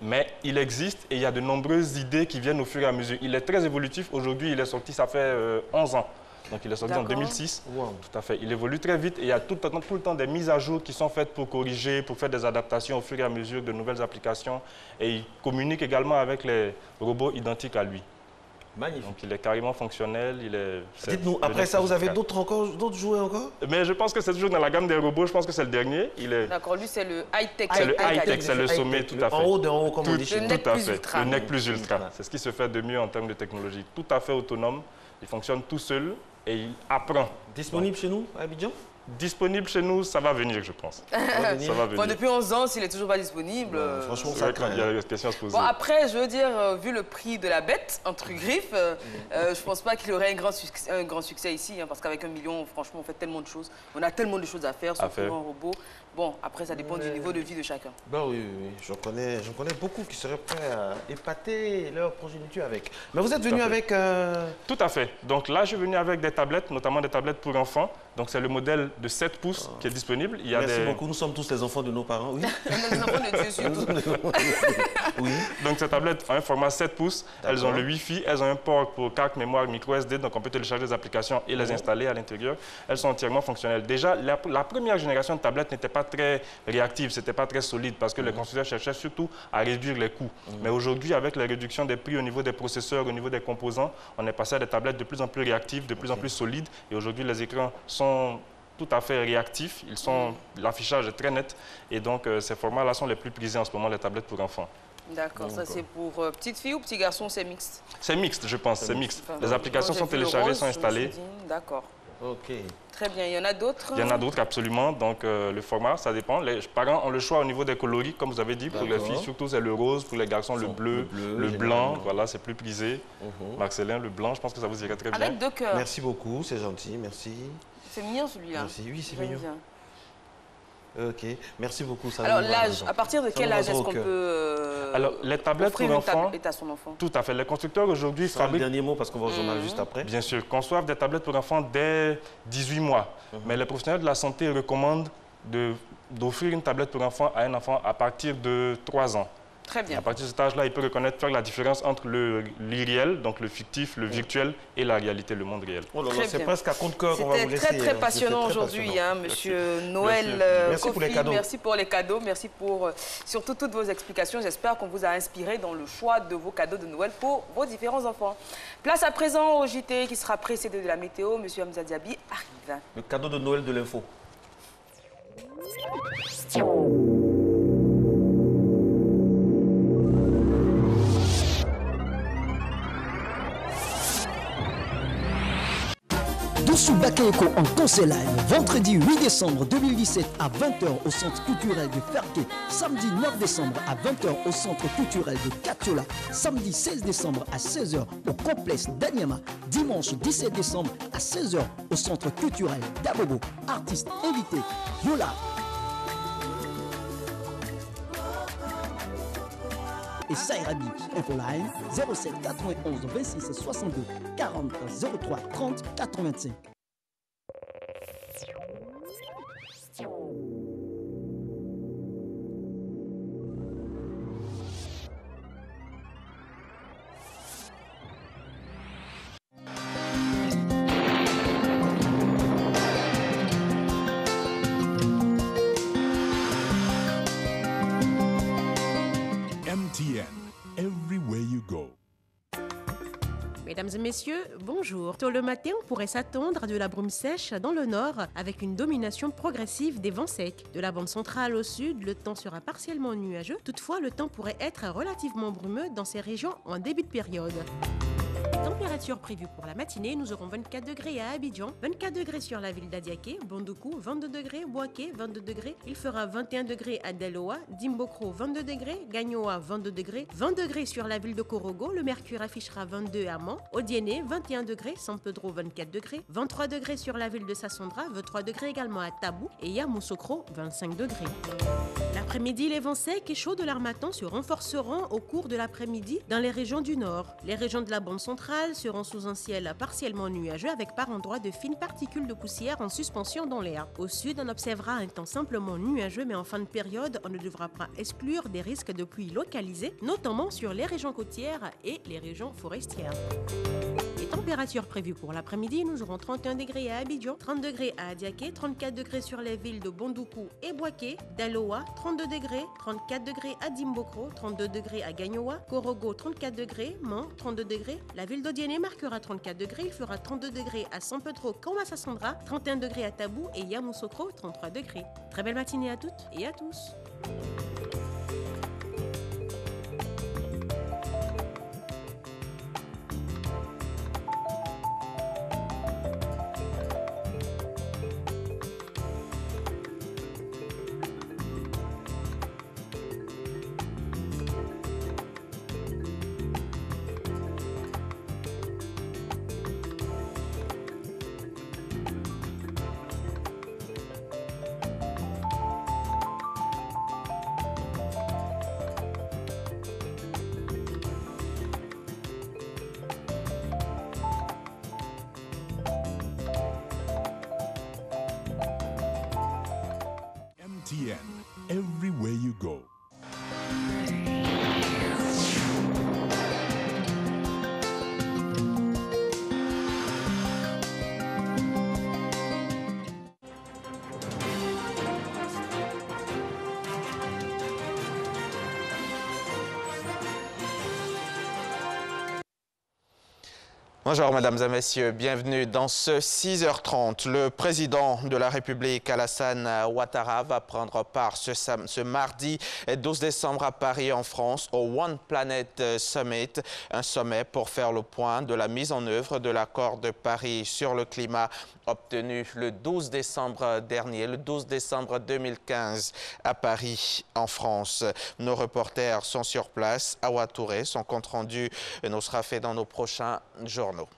Speaker 16: Mais il existe et il y a de nombreuses idées qui viennent au fur et à mesure. Il est très évolutif. Aujourd'hui, il est sorti, ça fait 11 ans. Donc, il est sorti en 2006. Wow. Tout à fait. Il évolue très vite et il y a tout le temps des mises à jour qui sont faites pour corriger, pour faire des adaptations au fur et à mesure de nouvelles applications. Et il communique également avec les robots identiques à lui.
Speaker 2: Magnifique.
Speaker 16: Donc, il est carrément fonctionnel.
Speaker 2: Dites-nous, après ça, vous avez d'autres jouets encore?
Speaker 16: Mais je pense que c'est toujours dans la gamme des robots. Je pense que c'est le dernier.
Speaker 1: D'accord, lui, c'est le high-tech.
Speaker 16: C'est le high-tech, c'est le sommet, tout à fait.
Speaker 2: En haut, d'en haut, comme on dit chez nous.
Speaker 16: Tout à fait. Le NEC plus ultra. C'est ce qui se fait de mieux en termes de technologie. Tout à fait autonome. Il fonctionne tout seul et il apprend.
Speaker 2: Disponible chez nous, à Abidjan?
Speaker 16: Disponible chez nous, ça va venir, je pense. Ça va venir.
Speaker 1: Bon, depuis 11 ans, s'il n'est toujours pas disponible...
Speaker 2: franchement, ça craint.
Speaker 16: Il y a des questions à se poser.
Speaker 1: Bon, après, je veux dire, vu le prix de la bête, entre griffes, je ne pense pas qu'il aurait un grand succès ici, hein, parce qu'avec 1 million, franchement, on fait tellement de choses. On a tellement de choses à faire sur un robot. Bon, après, ça dépend du niveau de vie de chacun.
Speaker 2: Ben oui, j'en connais beaucoup qui seraient prêts à épater leur progéniture avec. Mais vous êtes venu avec...
Speaker 16: Tout à fait. Donc là, je suis venu avec des tablettes, notamment des tablettes pour enfants. Donc c'est le modèle de 7 pouces qui est disponible. Il y a
Speaker 2: Merci beaucoup, nous sommes tous les enfants de nos parents, oui.
Speaker 1: Les enfants de Dieu surtout.
Speaker 16: Oui. Donc ces tablettes ont un format 7 pouces. Elles ont le Wi-Fi, elles ont un port pour carte mémoire micro SD, donc on peut télécharger des applications et les installer à l'intérieur. Elles sont entièrement fonctionnelles. Déjà, la première génération de tablettes n'était pas très réactive, c'était pas très solide parce que les constructeurs cherchaient surtout à réduire les coûts. Mais aujourd'hui, avec la réduction des prix au niveau des processeurs, au niveau des composants, on est passé à des tablettes de plus en plus réactives, de plus en plus solides. Et aujourd'hui, les écrans sont tout à fait réactifs. L'affichage est très net. Et donc, ces formats-là sont les plus prisés en ce moment, les tablettes pour enfants.
Speaker 1: D'accord, ça c'est pour petites filles ou petits garçons, c'est mixte?
Speaker 16: C'est mixte, je pense, c'est mixte. Les applications sont téléchargées, sont installées.
Speaker 1: D'accord.
Speaker 2: Ok.
Speaker 1: Très bien. Il y en a d'autres?
Speaker 16: Il y en a d'autres, absolument. Donc, le format, ça dépend. Les parents ont le choix au niveau des coloris, comme vous avez dit. Pour les filles, surtout, c'est le rose. Pour les garçons, le bleu, le blanc. Voilà, c'est plus prisé. Marcelin, le blanc, je pense que ça vous irait très bien.
Speaker 1: Avec 2 cœurs.
Speaker 2: Merci beaucoup, c'est gentil, merci.
Speaker 1: C'est mignon, celui-là.
Speaker 2: Merci, oui, c'est mignon. Ok, merci beaucoup. Ça
Speaker 1: alors l'âge, à partir de quel âge est-ce qu'on peut
Speaker 16: alors, les tablettes pour enfants,
Speaker 1: à son enfant?
Speaker 16: Tout à fait. Les constructeurs aujourd'hui fabriquent...
Speaker 2: le dernier mot parce qu'on va au journal juste après.
Speaker 16: Bien sûr, conçoivent des tablettes pour enfants dès 18 mois. Mais les professionnels de la santé recommandent d'offrir une tablette pour enfants à un enfant à partir de 3 ans.
Speaker 1: Très bien.
Speaker 16: À partir de cet âge-là, il peut faire la différence entre l'irréel, donc le fictif, le virtuel, et la réalité, le monde réel.
Speaker 2: Oh là là, c'est presque à compte-cœur qu'on va vous laisser.
Speaker 1: C'était très passionnant aujourd'hui, hein, Monsieur Noël.
Speaker 2: Merci pour les cadeaux.
Speaker 1: Merci pour les cadeaux, merci pour surtout toutes vos explications. J'espère qu'on vous a inspiré dans le choix de vos cadeaux de Noël pour vos différents enfants. Place à présent au JT qui sera précédé de la météo. Monsieur Hamza Diaby arrive.
Speaker 2: Le cadeau de Noël de l'info.
Speaker 17: Doussou Bakayoko en concert live, vendredi 8 décembre 2017 à 20h au Centre culturel de Ferté, samedi 9 décembre à 20h au Centre culturel de Katiola, samedi 16 décembre à 16h au complexe d'Anyama, dimanche 17 décembre à 16h au Centre culturel d'Abobo. Artistes invités, Yola. Et Saïrabi, Infoline 07 91 26 62 40 03 30 85.
Speaker 18: MTN, everywhere you go.
Speaker 19: Mesdames et messieurs, bonjour. Tôt le matin, on pourrait s'attendre à de la brume sèche dans le nord avec une domination progressive des vents secs. De la bande centrale au sud, le temps sera partiellement nuageux. Toutefois, le temps pourrait être relativement brumeux dans ces régions en début de période. Température prévue pour la matinée, nous aurons 24 degrés à Abidjan, 24 degrés sur la ville d'Adiaké, Bandoukou, 22 degrés, Bouaké, 22 degrés, il fera 21 degrés à Deloa, Dimbokro, 22 degrés, Gagnoa, 22 degrés, 20 degrés sur la ville de Korogo, le mercure affichera 22 à Mans, Odiéné, 21 degrés, San Pedro, 24 degrés, 23 degrés sur la ville de Sassandra, 23 degrés également à Tabou et Yamoussoukro, 25 degrés. L'après-midi, les vents secs et chauds de l'Harmattan se renforceront au cours de l'après-midi dans les régions du nord. Les régions de la bande centrale seront sous un ciel partiellement nuageux avec par endroits de fines particules de poussière en suspension dans l'air. Au sud, on observera un temps simplement nuageux, mais en fin de période, on ne devra pas exclure des risques de pluie localisés, notamment sur les régions côtières et les régions forestières. Les températures prévues pour l'après-midi, nous aurons 31 degrés à Abidjan, 30 degrés à Adiaké, 34 degrés sur les villes de Bandoukou et Bouaké, Daloa, 32 degrés, 34 degrés à Dimbokro, 32 degrés à Gagnoa, Korogo, 34 degrés, Mans, 32 degrés, la ville d'Odiéné marquera 34 degrés, il fera 32 degrés à San Pedro, Kamba-Sassandra, 31 degrés à Tabou et Yamoussoukro, 33 degrés. Très belle matinée à toutes et à tous.
Speaker 18: MTN, everywhere you go.
Speaker 20: Bonjour mesdames et messieurs, bienvenue dans ce 6h30. Le président de la République Alassane Ouattara va prendre part ce mardi 12 décembre à Paris en France au One Planet Summit, un sommet pour faire le point de la mise en œuvre de l'accord de Paris sur le climat obtenu le 12 décembre dernier, le 12 décembre 2015 à Paris en France. Nos reporters sont sur place à Ouattouré, son compte rendu nous sera fait dans nos prochains journaux.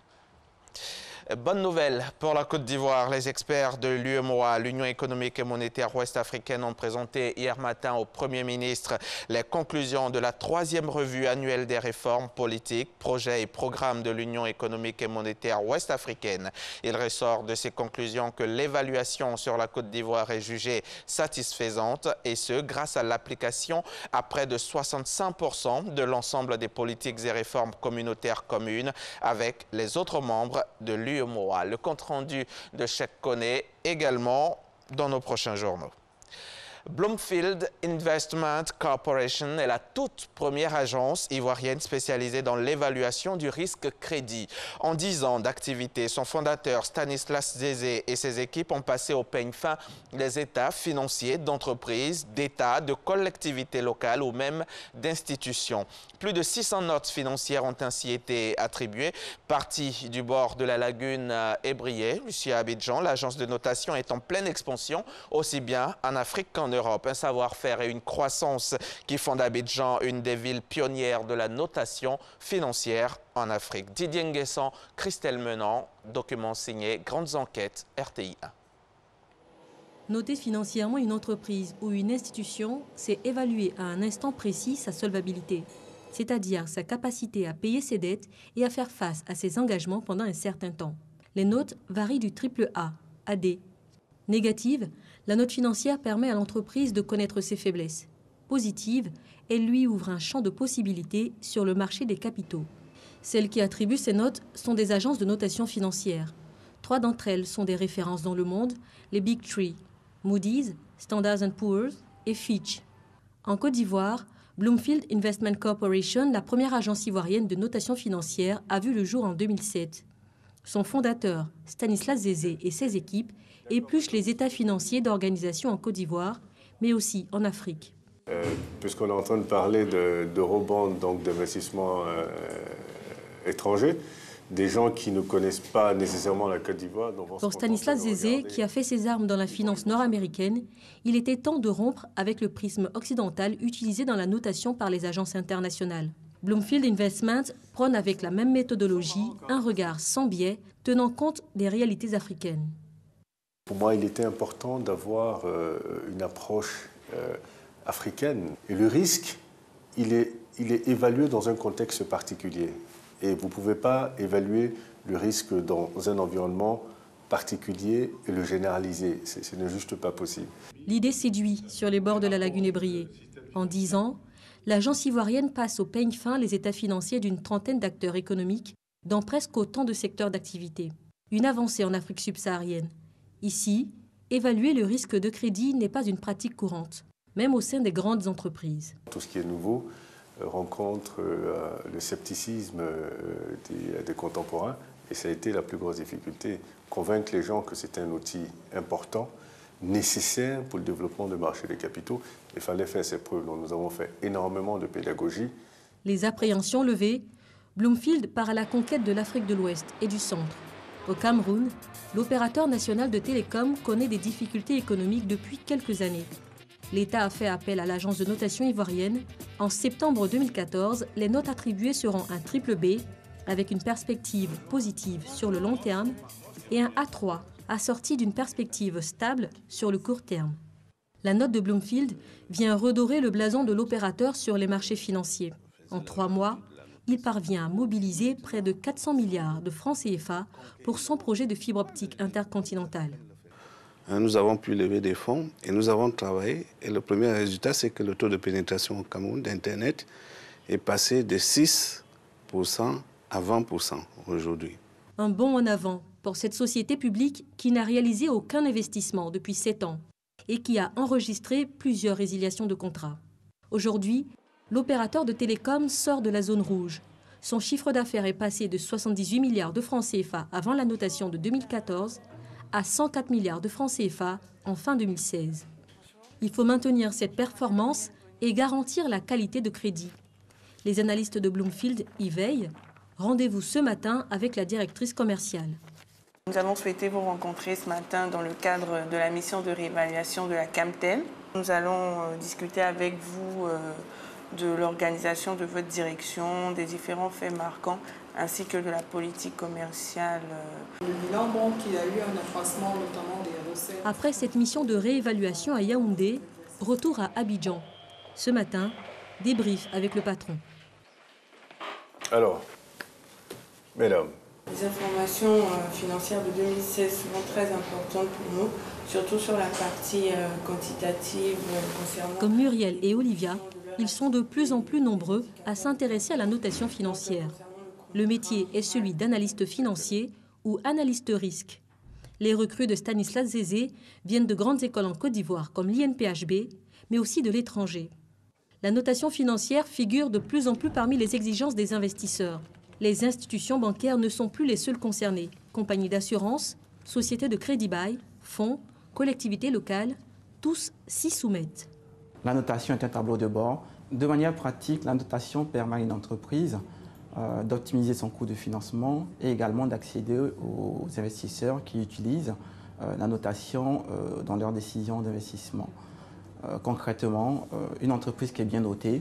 Speaker 20: Bonne nouvelle pour la Côte d'Ivoire. Les experts de l'UEMOA, l'Union économique et monétaire ouest-africaine, ont présenté hier matin au Premier ministre les conclusions de la 3e revue annuelle des réformes politiques, projets et programmes de l'Union économique et monétaire ouest-africaine. Il ressort de ces conclusions que l'évaluation sur la Côte d'Ivoire est jugée satisfaisante, et ce, grâce à l'application à près de 65% de l'ensemble des politiques et réformes communautaires communes avec les autres membres de l'UEMOA. Le compte-rendu de Cheikh Koné également dans nos prochains journaux. Bloomfield Investment Corporation est la toute première agence ivoirienne spécialisée dans l'évaluation du risque crédit. En 10 ans d'activité, son fondateur Stanislas Zézé et ses équipes ont passé au peigne fin les états financiers d'entreprises, d'États, de collectivités locales ou même d'institutions. Plus de 600 notes financières ont ainsi été attribuées. Partie du bord de la lagune Ébrié, ici à Abidjan, l'agence de notation est en pleine expansion, aussi bien en Afrique qu'en Europe. Un savoir-faire et une croissance qui font d'Abidjan une des villes pionnières de la notation financière en Afrique. Didier Nguessan, Christelle Menant, document signé Grandes Enquêtes, RTI 1.
Speaker 21: Noter financièrement une entreprise ou une institution, c'est évaluer à un instant précis sa solvabilité, c'est-à-dire sa capacité à payer ses dettes et à faire face à ses engagements pendant un certain temps. Les notes varient du AAA à D. Négative, la note financière permet à l'entreprise de connaître ses faiblesses. Positive, elle lui ouvre un champ de possibilités sur le marché des capitaux. Celles qui attribuent ces notes sont des agences de notation financière. 3 d'entre elles sont des références dans le monde, les Big Three, Moody's, Standard & Poor's et Fitch. En Côte d'Ivoire, Bloomfield Investment Corporation, la première agence ivoirienne de notation financière, a vu le jour en 2007. Son fondateur, Stanislas Zézé, et ses équipes épluchent les états financiers d'organisations en Côte d'Ivoire, mais aussi en Afrique.
Speaker 22: Puisqu'on est en train de parler d'eurobonds, donc d'investissements étrangers,
Speaker 3: des gens qui ne connaissent pas nécessairement la Côte d'Ivoire.
Speaker 21: Pour Stanislas Zézé, qui a fait ses armes dans la finance nord-américaine, il était temps de rompre avec le prisme occidental utilisé dans la notation par les agences internationales. Bloomfield Investments prône avec la même méthodologie un regard sans biais, tenant compte des réalités africaines.
Speaker 3: Pour moi, il était important d'avoir une approche africaine. Et le risque, il est évalué dans un contexte particulier. Et vous ne pouvez pas évaluer le risque dans un environnement particulier et le généraliser. Ce n'est juste pas possible.
Speaker 21: L'idée séduit sur les bords de la lagune ébriée. En 10 ans, l'agence ivoirienne passe au peigne fin les états financiers d'une trentaine d'acteurs économiques dans presque autant de secteurs d'activité. Une avancée en Afrique subsaharienne. Ici, évaluer le risque de crédit n'est pas une pratique courante, même au sein des grandes entreprises.
Speaker 3: Tout ce qui est nouveau rencontre le scepticisme des contemporains et ça a été la plus grosse difficulté. Convaincre les gens que c'est un outil important, nécessaire pour le développement du marché des capitaux. Il fallait faire ses preuves. Donc nous avons fait énormément de pédagogie.
Speaker 21: Les appréhensions levées, Bloomfield part à la conquête de l'Afrique de l'Ouest et du Centre. Au Cameroun, l'opérateur national de télécom connaît des difficultés économiques depuis quelques années. L'État a fait appel à l'agence de notation ivoirienne. En septembre 2014, les notes attribuées seront un triple B, avec une perspective positive sur le long terme, et un A3, assorti d'une perspective stable sur le court terme. La note de Bloomfield vient redorer le blason de l'opérateur sur les marchés financiers. En 3 mois, il parvient à mobiliser près de 400 milliards de francs CFA pour son projet de fibre optique intercontinentale.
Speaker 22: Nous avons pu lever des fonds et nous avons travaillé. Et le premier résultat, c'est que le taux de pénétration au Cameroun d'Internet est passé de 6% à 20% aujourd'hui.
Speaker 21: Un bond en avant pour cette société publique qui n'a réalisé aucun investissement depuis 7 ans et qui a enregistré plusieurs résiliations de contrats. Aujourd'hui, l'opérateur de télécom sort de la zone rouge. Son chiffre d'affaires est passé de 78 milliards de francs CFA avant la notation de 2014 à 104 milliards de francs CFA en fin 2016. Il faut maintenir cette performance et garantir la qualité de crédit. Les analystes de Bloomfield y veillent. Rendez-vous ce matin avec la directrice commerciale.
Speaker 23: Nous avons souhaité vous rencontrer ce matin dans le cadre de la mission de réévaluation de la CAMTEN. Nous allons discuter avec vous de l'organisation de votre direction, des différents faits marquants, ainsi que de la politique commerciale.
Speaker 24: Le bilan montre qu'il y a eu un accroissement notamment des recettes.
Speaker 21: Après cette mission de réévaluation à Yaoundé, retour à Abidjan. Ce matin, débrief avec le patron.
Speaker 3: Alors, mesdames.
Speaker 23: Les informations financières de 2016 sont très importantes pour nous, surtout sur la partie quantitative concernant...
Speaker 21: Comme Muriel et Olivia, ils sont de plus en plus nombreux à s'intéresser à la notation financière. Le métier est celui d'analyste financier ou analyste risque. Les recrues de Stanislas Zézé viennent de grandes écoles en Côte d'Ivoire comme l'INPHB, mais aussi de l'étranger. La notation financière figure de plus en plus parmi les exigences des investisseurs. Les institutions bancaires ne sont plus les seules concernées. Compagnies d'assurance, sociétés de crédit-bail, fonds, collectivités locales, tous s'y soumettent.
Speaker 25: La notation est un tableau de bord. De manière pratique, la notation permet à une entreprise d'optimiser son coût de financement et également d'accéder aux investisseurs qui utilisent la notation dans leurs décisions d'investissement. Concrètement, une entreprise qui est bien notée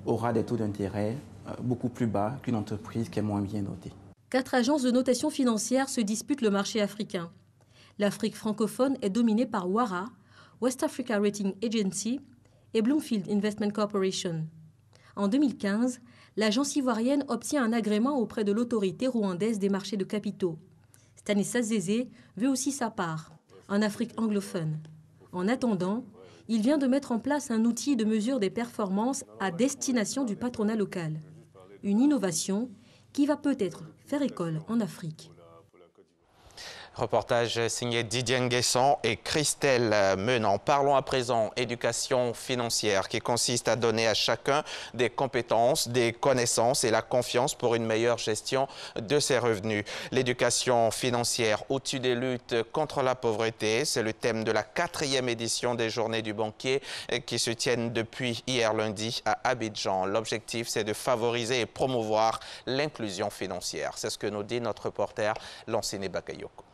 Speaker 25: aura des taux d'intérêt beaucoup plus bas qu'une entreprise qui est moins bien notée.
Speaker 21: 4 agences de notation financière se disputent le marché africain. L'Afrique francophone est dominée par Wara, West Africa Rating Agency et Bloomfield Investment Corporation. En 2015, l'agence ivoirienne obtient un agrément auprès de l'autorité rwandaise des marchés de capitaux. Stanislas Zézé veut aussi sa part, en Afrique anglophone. En attendant, il vient de mettre en place un outil de mesure des performances à destination du patronat local. Une innovation qui va peut-être faire école en Afrique.
Speaker 20: Reportage signé Didier Nguesson et Christelle Menant. Parlons à présent éducation financière qui consiste à donner à chacun des compétences, des connaissances et la confiance pour une meilleure gestion de ses revenus. L'éducation financière, outil de lutte contre la pauvreté, c'est le thème de la 4e édition des Journées du banquier qui se tiennent depuis hier lundi à Abidjan. L'objectif, c'est de favoriser et promouvoir l'inclusion financière. C'est ce que nous dit notre reporter Lanciné Bakayoko.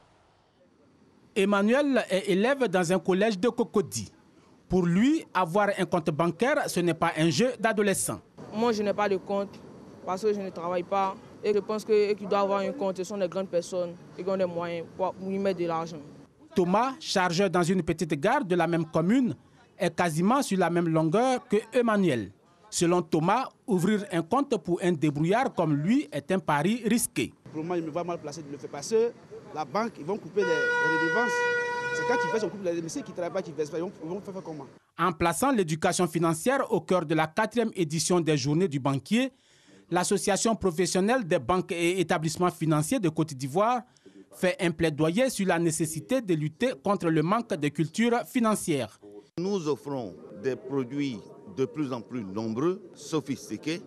Speaker 4: Emmanuel est élève dans un collège de Cocody. Pour lui, avoir un compte bancaire, ce n'est pas un jeu d'adolescent.
Speaker 6: Moi, je n'ai pas de compte parce que je ne travaille pas. Et je pense que qui doivent avoir un compte, ce sont des grandes personnes qui ont des moyens pour y mettre de l'argent.
Speaker 4: Thomas, chargeur dans une petite gare de la même commune, est quasiment sur la même longueur que Emmanuel. Selon Thomas, ouvrir un compte pour un débrouillard comme lui est un pari risqué.
Speaker 7: Pour moi, il me va mal placé de le faire parce que la banque, ils vont couper les redevances. C'est quand ils versent, on coupe les redevances. Ceux qui ne travaillent pas, qui ne versent pas, ils vont faire comment?
Speaker 4: En plaçant l'éducation financière au cœur de la 4e édition des Journées du banquier, l'Association professionnelle des banques et établissements financiers de Côte d'Ivoire fait un plaidoyer sur la nécessité de lutter contre le manque de culture financière.
Speaker 8: Nous offrons des produits de plus en plus nombreux, sophistiqués,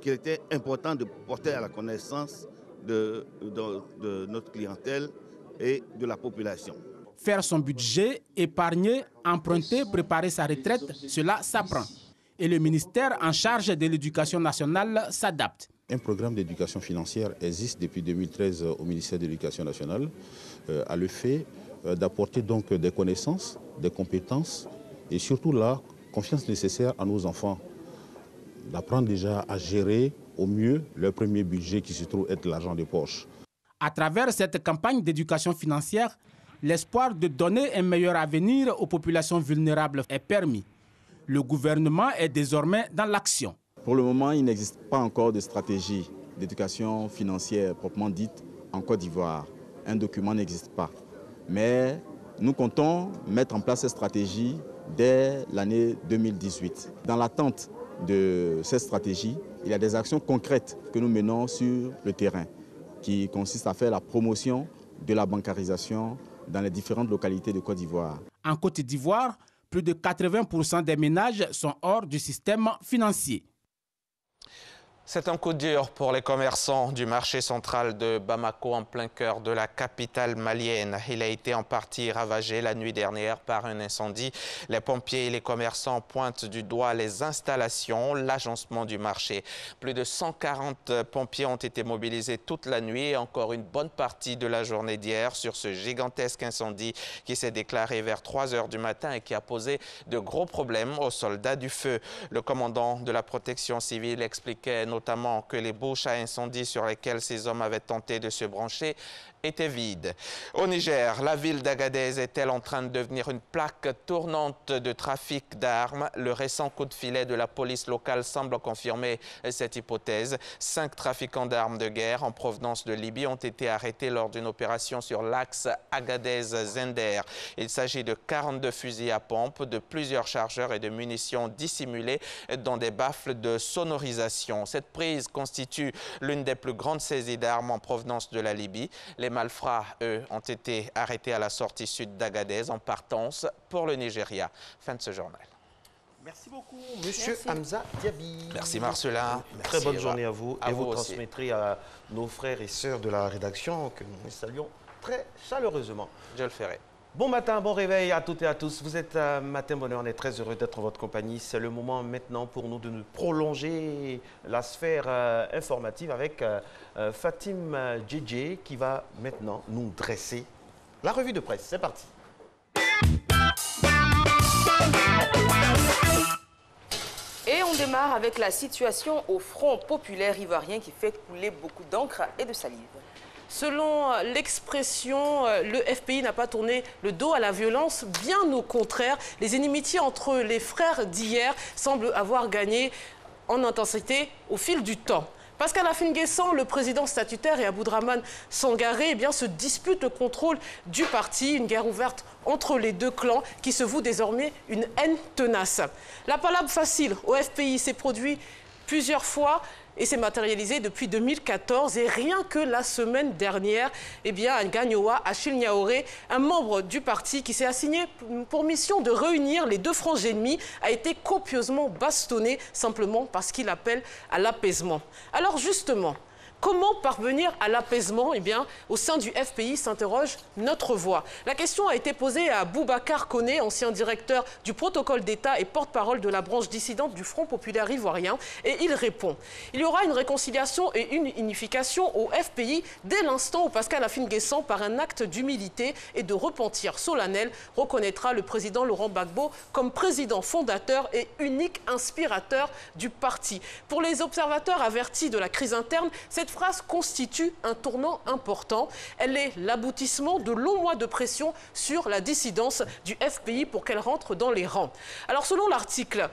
Speaker 8: qu'il était important de porter à la connaissance de notre clientèle et de la population.
Speaker 4: Faire son budget, épargner, emprunter, préparer sa retraite, cela s'apprend. Et le ministère en charge de l'éducation nationale s'adapte.
Speaker 10: Un programme d'éducation financière existe depuis 2013 au ministère de l'Éducation nationale, à le fait d'apporter donc des connaissances, des compétences et surtout la confiance nécessaire à nos enfants, d'apprendre déjà à gérer au mieux leur premier budget qui se trouve être l'argent de poche.
Speaker 4: À travers cette campagne d'éducation financière, l'espoir de donner un meilleur avenir aux populations vulnérables est permis. Le gouvernement est désormais dans l'action.
Speaker 25: Pour le moment, il n'existe pas encore de stratégie d'éducation financière proprement dite en Côte d'Ivoire. Un document n'existe pas. Mais nous comptons mettre en place cette stratégie dès l'année 2018. Dans l'attente de cette stratégie, il y a des actions concrètes que nous menons sur le terrain qui consistent à faire la promotion de la bancarisation dans les différentes localités de Côte d'Ivoire.
Speaker 4: En Côte d'Ivoire, plus de 80% des ménages sont hors du système financier.
Speaker 20: C'est un coup dur pour les commerçants du marché central de Bamako en plein cœur de la capitale malienne. Il a été en partie ravagé la nuit dernière par un incendie. Les pompiers et les commerçants pointent du doigt les installations, l'agencement du marché. Plus de 140 pompiers ont été mobilisés toute la nuit et encore une bonne partie de la journée d'hier sur ce gigantesque incendie qui s'est déclaré vers 3 h du matin et qui a posé de gros problèmes aux soldats du feu. Le commandant de la protection civile expliquait notamment que les bouches à incendie sur lesquelles ces hommes avaient tenté de se brancher étaient vides. Au Niger, la ville d'Agadez est-elle en train de devenir une plaque tournante de trafic d'armes? Le récent coup de filet de la police locale semble confirmer cette hypothèse. 5 trafiquants d'armes de guerre en provenance de Libye ont été arrêtés lors d'une opération sur l'axe Agadez-Zender. Il s'agit de 42 fusils à pompe, de plusieurs chargeurs et de munitions dissimulées dans des baffles de sonorisation. Cette prise constitue l'une des plus grandes saisies d'armes en provenance de la Libye. Les malfrats, eux, ont été arrêtés à la sortie sud d'Agadez en partance pour le Nigeria. Fin de ce journal.
Speaker 2: Merci beaucoup, Monsieur Hamza Diaby.
Speaker 20: Merci Marcelin.
Speaker 2: Très bonne journée à vous. Et vous
Speaker 20: aussi.
Speaker 2: transmettrez à nos frères et sœurs de la rédaction que nous saluons très chaleureusement.
Speaker 20: Je le ferai.
Speaker 2: Bon matin, bon réveil à toutes et à tous. Vous êtes à Matin Bonheur, on est très heureux d'être en votre compagnie. C'est le moment maintenant pour nous de nous prolonger la sphère informative avec Fatim Djedje qui va maintenant nous dresser la revue de presse. C'est parti.
Speaker 1: Et on démarre avec la situation au Front populaire ivoirien qui fait couler beaucoup d'encre et de salive.
Speaker 26: Selon l'expression, le FPI n'a pas tourné le dos à la violence. Bien au contraire, les inimitiés entre les frères d'hier semblent avoir gagné en intensité au fil du temps. Pascal Affi-N'Guessan, le président statutaire, et Aboudrahmane Sangaré se disputent le contrôle du parti. Une guerre ouverte entre les deux clans qui se voue désormais une haine tenace. La palabre facile au FPI s'est produite plusieurs fois et s'est matérialisé depuis 2014. Et rien que la semaine dernière, eh bien, Gagnoa Achille Niaoré, un membre du parti qui s'est assigné pour mission de réunir les deux franges ennemies, a été copieusement bastonné simplement parce qu'il appelle à l'apaisement. Alors justement, comment parvenir à l'apaisement? Eh bien, au sein du FPI s'interroge notre voix. La question a été posée à Boubacar Koné, ancien directeur du protocole d'État et porte-parole de la branche dissidente du Front populaire ivoirien, et il répond. Il y aura une réconciliation et une unification au FPI dès l'instant où Pascal Afine-Guessant, par un acte d'humilité et de repentir solennel, reconnaîtra le président Laurent Gbagbo comme président fondateur et unique inspirateur du parti. Pour les observateurs avertis de la crise interne, cette phrase constitue un tournant important. Elle est l'aboutissement de longs mois de pression sur la dissidence du FPI pour qu'elle rentre dans les rangs. Alors selon l'article,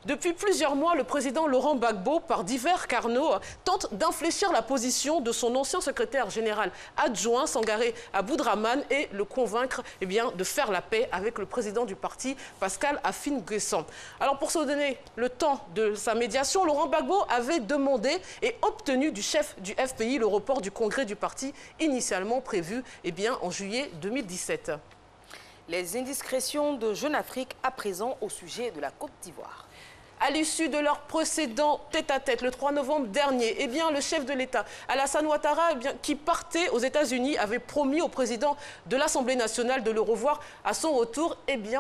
Speaker 26: depuis plusieurs mois, le président Laurent Gbagbo, par divers carnaux, tente d'infléchir la position de son ancien secrétaire général adjoint, Sangaré Aboudraman, et le convaincre de faire la paix avec le président du parti, Pascal Afine-Guessant. Alors pour se donner le temps de sa médiation, Laurent Gbagbo avait demandé et obtenu du chef du FPI le report du congrès du parti initialement prévu en juillet 2017.
Speaker 1: Les indiscrétions de Jeune Afrique à présent au sujet de la Côte d'Ivoire.
Speaker 26: À l'issue de leur précédent tête-à-tête le 3 novembre dernier, le chef de l'État, Alassane Ouattara, qui partait aux États-Unis, avait promis au président de l'Assemblée nationale de le revoir à son retour.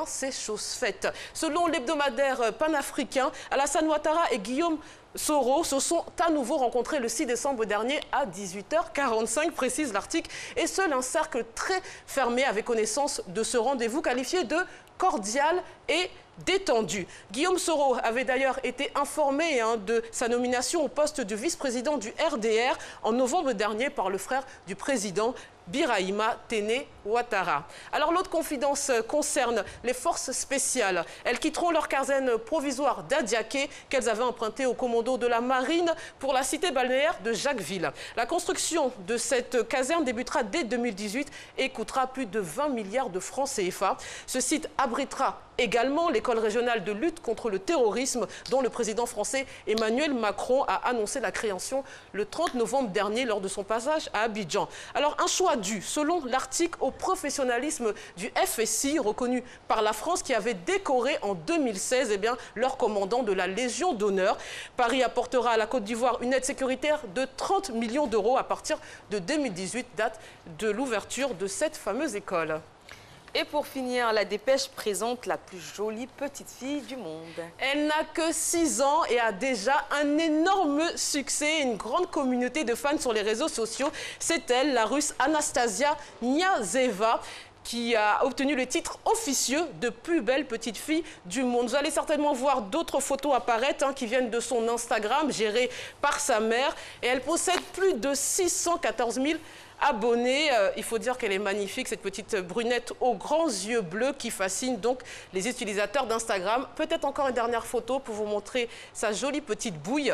Speaker 26: C'est chose faite. Selon l'hebdomadaire panafricain, Alassane Ouattara et Guillaume Soro se sont à nouveau rencontrés le 6 décembre dernier à 18h45, précise l'article, et seul un cercle très fermé avait connaissance de ce rendez-vous qualifié de cordial et détendu. Guillaume Soro avait d'ailleurs été informé de sa nomination au poste de vice-président du RDR en novembre dernier par le frère du président Birahima Téné Ouattara. Alors l'autre confidence concerne les forces spéciales. Elles quitteront leur caserne provisoire d'Adiaké qu'elles avaient empruntée au commando de la marine pour la cité balnéaire de Jacquesville. La construction de cette caserne débutera dès 2018 et coûtera plus de 20 milliards de francs CFA. Ce site abritera également l'école régionale de lutte contre le terrorisme dont le président français Emmanuel Macron a annoncé la création le 30 novembre dernier lors de son passage à Abidjan. Alors un choix dû, selon l'article, au professionnalisme du FSI reconnu par la France qui avait décoré en 2016 leur commandant de la Légion d'honneur. Paris apportera à la Côte d'Ivoire une aide sécuritaire de 30 millions d'euros à partir de 2018, date de l'ouverture de cette fameuse école.
Speaker 1: Et pour finir, la dépêche présente la plus jolie petite fille du monde.
Speaker 26: Elle n'a que 6 ans et a déjà un énorme succès, une grande communauté de fans sur les réseaux sociaux. C'est elle, la Russe Anastasia Niazeva, qui a obtenu le titre officieux de plus belle petite fille du monde. Vous allez certainement voir d'autres photos apparaître qui viennent de son Instagram, géré par sa mère. Et elle possède plus de 614 000 abonnée. Il faut dire qu'elle est magnifique, cette petite brunette aux grands yeux bleus qui fascine donc les utilisateurs d'Instagram. Peut-être encore une dernière photo pour vous montrer sa jolie petite bouille.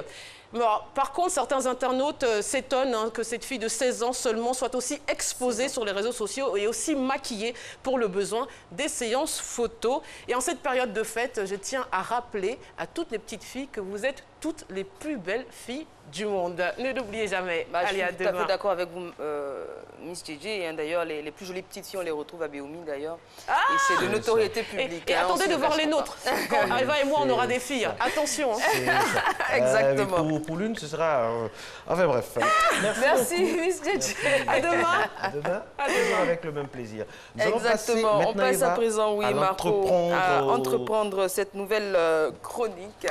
Speaker 26: Bon, par contre, certains internautes s'étonnent que cette fille de 16 ans seulement soit aussi exposée sur les réseaux sociaux et aussi maquillée pour le besoin des séances photos. Et en cette période de fête, je tiens à rappeler à toutes les petites filles que vous êtes toutes les plus belles filles du monde. Ne l'oubliez jamais. Allez,
Speaker 1: je suis tout à fait d'accord avec vous, Miss Gigi. D'ailleurs, les plus jolies petites filles, on les retrouve à Béoumi, d'ailleurs. Et c'est de notoriété publique.
Speaker 26: Et attendez de voir les nôtres. Quand Eva et moi, on aura des filles. Attention.
Speaker 1: Exactement.
Speaker 2: Pour l'une, ce sera... Enfin bref.
Speaker 26: Merci Miss Gigi. À demain.
Speaker 2: À demain. Avec le même plaisir.
Speaker 1: Exactement. On passe à présent, oui, Marco, à entreprendre cette nouvelle chronique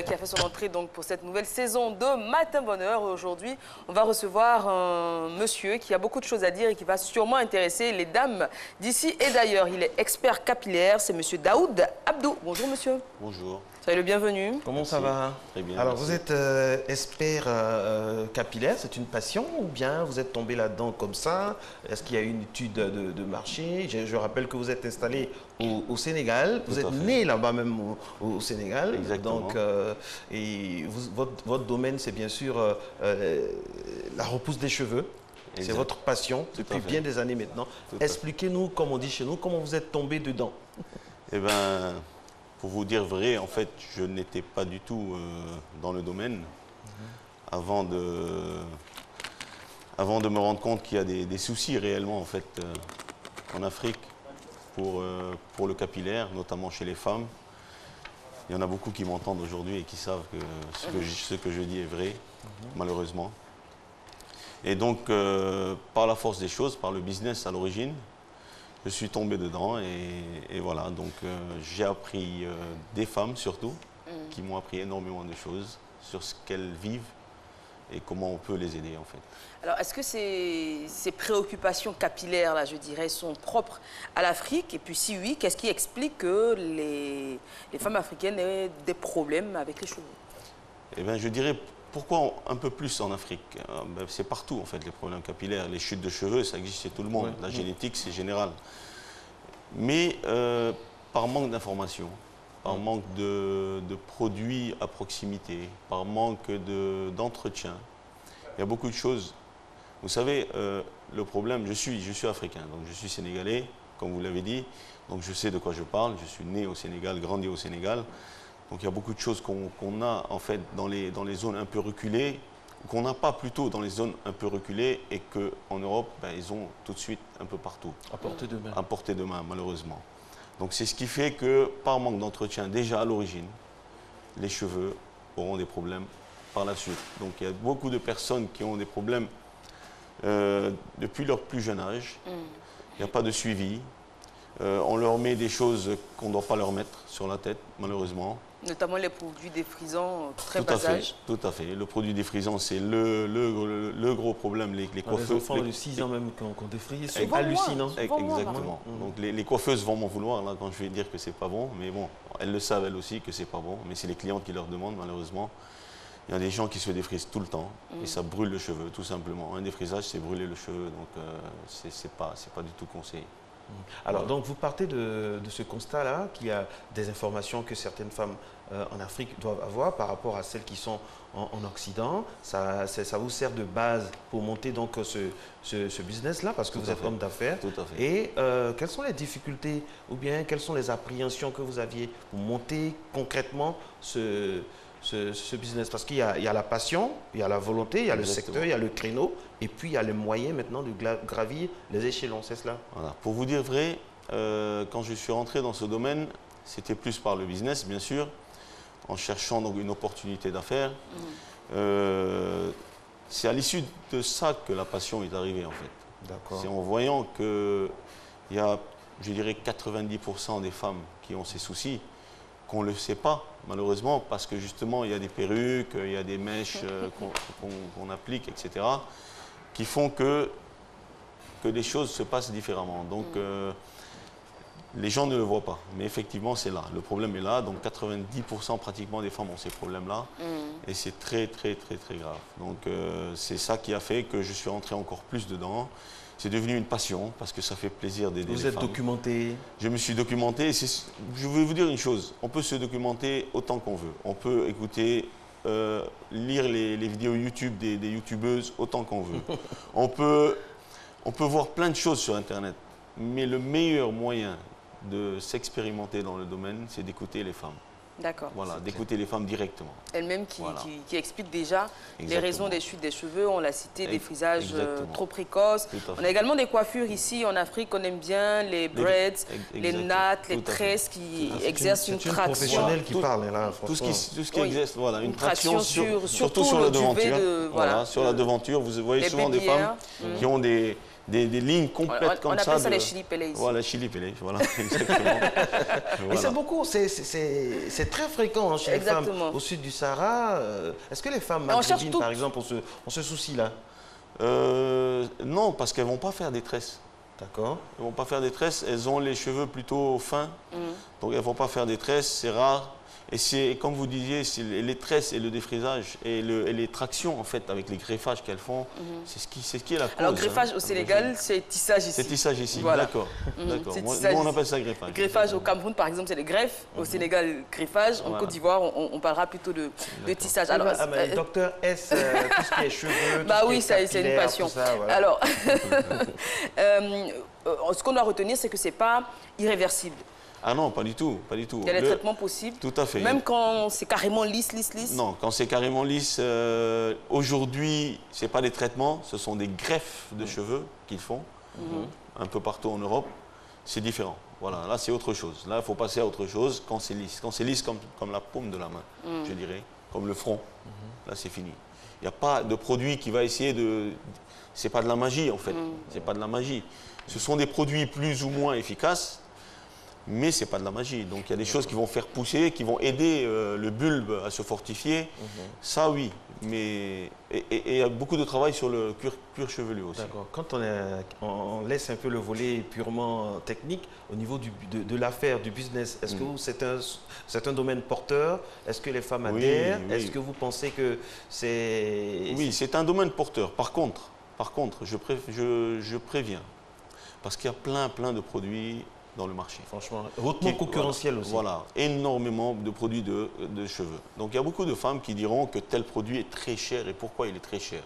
Speaker 1: qui a fait son entrée donc, pour cette nouvelle saison de Matin Bonheur. Aujourd'hui, on va recevoir un monsieur qui a beaucoup de choses à dire et qui va sûrement intéresser les dames d'ici et d'ailleurs. Il est expert capillaire, c'est monsieur Daoud Abdou. Bonjour monsieur.
Speaker 9: Bonjour.
Speaker 1: Soyez le bienvenu.
Speaker 2: Comment ça va?
Speaker 9: Très bien.
Speaker 2: Alors
Speaker 9: merci.
Speaker 2: vous êtes expert capillaire, c'est une passion ou bien vous êtes tombé là-dedans comme ça? Est-ce qu'il y a une étude de marché? Je rappelle que vous êtes installé au Sénégal, vous êtes né là-bas même au Sénégal.
Speaker 9: Exactement.
Speaker 2: Donc, et votre domaine c'est bien sûr la repousse des cheveux. C'est votre passion depuis bien des années maintenant. Expliquez-nous, comme on dit chez nous, comment vous êtes tombé dedans.
Speaker 9: Eh bien, pour vous dire vrai, en fait, je n'étais pas du tout dans le domaine avant de me rendre compte qu'il y a des soucis réellement, en fait, en Afrique pour le capillaire, notamment chez les femmes. Il y en a beaucoup qui m'entendent aujourd'hui et qui savent que ce que je dis est vrai, malheureusement. Et donc, par la force des choses, par le business à l'origine, je suis tombé dedans et voilà. Donc, j'ai appris des femmes surtout, qui m'ont appris énormément de choses sur ce qu'elles vivent et comment on peut les aider en fait.
Speaker 1: Alors, est-ce que ces préoccupations capillaires, là, je dirais, sont propres à l'Afrique? Et puis, si oui, qu'est-ce qui explique que les femmes africaines aient des problèmes avec les cheveux?
Speaker 9: Eh bien, je dirais, pourquoi un peu plus en Afrique? C'est partout, en fait, les problèmes capillaires. Les chutes de cheveux, ça existe chez tout le monde. La génétique, c'est général. Mais par manque d'informations, par manque de produits à proximité, par manque d'entretien, il y a beaucoup de choses. Vous savez, le problème, je suis africain, donc je suis sénégalais, comme vous l'avez dit, donc je sais de quoi je parle. Je suis né au Sénégal, grandi au Sénégal. Donc il y a beaucoup de choses qu'on a en fait dans les zones un peu reculées, qu'on n'a pas plutôt dans les zones un peu reculées et qu'en Europe, ils ont tout de suite un peu partout.
Speaker 2: À portée de main.
Speaker 9: À portée de main, malheureusement. Donc c'est ce qui fait que par manque d'entretien, déjà à l'origine, les cheveux auront des problèmes par la suite. Donc il y a beaucoup de personnes qui ont des problèmes depuis leur plus jeune âge. Il n'y a pas de suivi. On leur met des choses qu'on ne doit pas leur mettre sur la tête, malheureusement.
Speaker 1: Notamment les produits défrisants, très bas âge.
Speaker 9: Tout à fait. Le produit défrisant, c'est le gros problème. Les coiffeuses.
Speaker 2: Les enfants de 6 ans même qu'on défrise, c'est
Speaker 9: souvent
Speaker 2: hallucinant.
Speaker 9: Exactement. Donc les coiffeuses vont m'en vouloir là, quand je vais dire que c'est pas bon. Mais bon, elles le savent elles aussi que c'est pas bon. Mais c'est les clientes qui leur demandent, malheureusement. Il y a des gens qui se défrisent tout le temps et ça brûle le cheveu, tout simplement. Un défrisage, c'est brûler le cheveu. Donc c'est pas du tout conseillé.
Speaker 2: Alors, donc, vous partez de ce constat-là, qu'il y a des informations que certaines femmes en Afrique doivent avoir par rapport à celles qui sont en Occident. Ça vous sert de base pour monter donc ce business-là, parce que vous êtes homme d'affaires.
Speaker 9: Tout à fait.
Speaker 2: Et quelles sont les difficultés ou bien quelles sont les appréhensions que vous aviez pour monter concrètement ce business? Parce qu'il y a la passion, il y a la volonté, il y a le secteur, il y a le créneau, et puis il y a les moyens maintenant de gravir les échelons, c'est cela?
Speaker 9: Voilà. Pour vous dire vrai, quand je suis rentré dans ce domaine, c'était plus par le business, bien sûr, en cherchant donc une opportunité d'affaires. C'est à l'issue de ça que la passion est arrivée, en fait.
Speaker 2: D'accord.
Speaker 9: C'est en voyant qu'il y a, je dirais, 90% des femmes qui ont ces soucis, qu'on ne le sait pas, malheureusement, parce que justement, il y a des perruques, il y a des mèches qu'on applique, etc., qui font que les choses se passent différemment. Donc, les gens ne le voient pas. Mais effectivement, c'est là. Le problème est là. Donc, 90% pratiquement des femmes ont ces problèmes-là. Et c'est très, très, très, très grave. Donc, c'est ça qui a fait que je suis rentré encore plus dedans. C'est devenu une passion parce que ça fait plaisir d'aider les femmes.
Speaker 2: Vous êtes documenté? Je
Speaker 9: me suis documenté. Je vais vous dire une chose. On peut se documenter autant qu'on veut. On peut écouter, lire les vidéos YouTube des youtubeuses autant qu'on veut. On peut voir plein de choses sur Internet. Mais le meilleur moyen de s'expérimenter dans le domaine, c'est d'écouter les femmes.
Speaker 1: D'accord.
Speaker 9: Voilà, d'écouter les femmes directement.
Speaker 1: Elles-mêmes qui expliquent déjà les raisons des chutes des cheveux. On l'a cité, des frisages trop précoces. On a également des coiffures ici en Afrique. On aime bien les braids, les nattes, les tresses qui exercent une traction.
Speaker 2: C'est une professionnelle qui parle là,
Speaker 9: tout ce qui exerce, voilà, une traction surtout sur la devanture. Voilà, sur la devanture, vous voyez souvent des femmes qui ont des lignes complètes comme ça.
Speaker 1: On appelle ça les chili-pelés ici.
Speaker 9: Voilà, chili-pelés, voilà, exactement.
Speaker 2: Mais c'est beaucoup, c'est très fréquent chez les femmes au sud du Sahara. Est-ce que les femmes maghrébines, par exemple, ont ce souci-là?
Speaker 9: Non, parce qu'elles ne vont pas faire des tresses.
Speaker 2: D'accord.
Speaker 9: Elles ne vont pas faire des tresses, elles ont les cheveux plutôt fins. Donc elles ne vont pas faire des tresses, c'est rare. Et c'est, comme vous disiez, les tresses et le défrisage et les tractions, en fait, avec les greffages qu'elles font, c'est ce qui est la cause.
Speaker 1: Alors, greffage au Sénégal, c'est tissage ici.
Speaker 9: C'est tissage ici,
Speaker 1: voilà.
Speaker 9: D'accord. Nous, on appelle ça greffage.
Speaker 1: Greffage au Cameroun, par exemple, c'est les greffes. Au Sénégal, greffage. En Côte d'Ivoire, on parlera plutôt de tissage. Alors,
Speaker 2: docteur S, tout ce qui est cheveux,
Speaker 1: bah oui, c'est une passion.
Speaker 2: Ça, voilà.
Speaker 1: Alors, ce qu'on doit retenir, c'est que ce n'est pas irréversible.
Speaker 9: Ah non, pas du tout, pas du tout.
Speaker 1: Il y a des traitements possibles.
Speaker 9: Tout à fait.
Speaker 1: Même quand c'est carrément lisse.
Speaker 9: Non, quand c'est carrément lisse, aujourd'hui, ce n'est pas des traitements, ce sont des greffes de cheveux qu'ils font, un peu partout en Europe. C'est différent. Voilà, là, c'est autre chose. Là, il faut passer à autre chose quand c'est lisse. Quand c'est lisse comme la paume de la main, je dirais, comme le front, là, c'est fini. Il n'y a pas de produit qui va essayer de... C'est pas de la magie, en fait. C'est pas de la magie. Ce sont des produits plus ou moins efficaces, mais ce n'est pas de la magie. Donc il y a des choses qui vont faire pousser, qui vont aider le bulbe à se fortifier. Ça, oui. Mais il y a beaucoup de travail sur le cuir chevelu aussi.
Speaker 2: D'accord. Quand on laisse un peu le volet purement technique, au niveau de l'affaire, du business, est-ce que c'est un domaine porteur? Est-ce que les femmes adhèrent? Est-ce que vous pensez que c'est...
Speaker 9: Oui, c'est un domaine porteur. Par contre, je préviens. Parce qu'il y a plein de produits dans le marché.
Speaker 2: Franchement, hautement concurrentiel aussi.
Speaker 9: Voilà, énormément de produits de cheveux. Donc il y a beaucoup de femmes qui diront que tel produit est très cher. Et pourquoi il est très cher?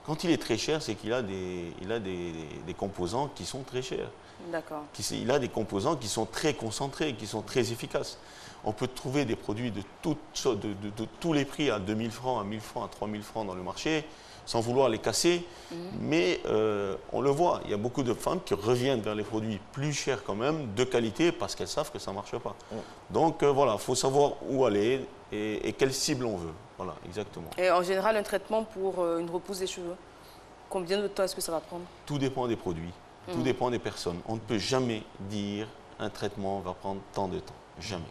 Speaker 9: Quand il est très cher, c'est qu'il a des composants qui sont très chers.
Speaker 1: D'accord.
Speaker 9: Il a des composants qui sont très concentrés, qui sont très efficaces. On peut trouver des produits de tous les prix à 2000 francs, à 1000 francs, à 3000 francs dans le marché, sans vouloir les casser, mais on le voit, il y a beaucoup de femmes qui reviennent vers les produits plus chers quand même, de qualité, parce qu'elles savent que ça ne marche pas. Donc voilà, il faut savoir où aller et quelle cible on veut. Voilà, exactement.
Speaker 1: Et en général, un traitement pour une repousse des cheveux, combien de temps est-ce que ça va prendre?
Speaker 9: Tout dépend des produits, tout dépend des personnes. On ne peut jamais dire un traitement va prendre tant de temps, jamais.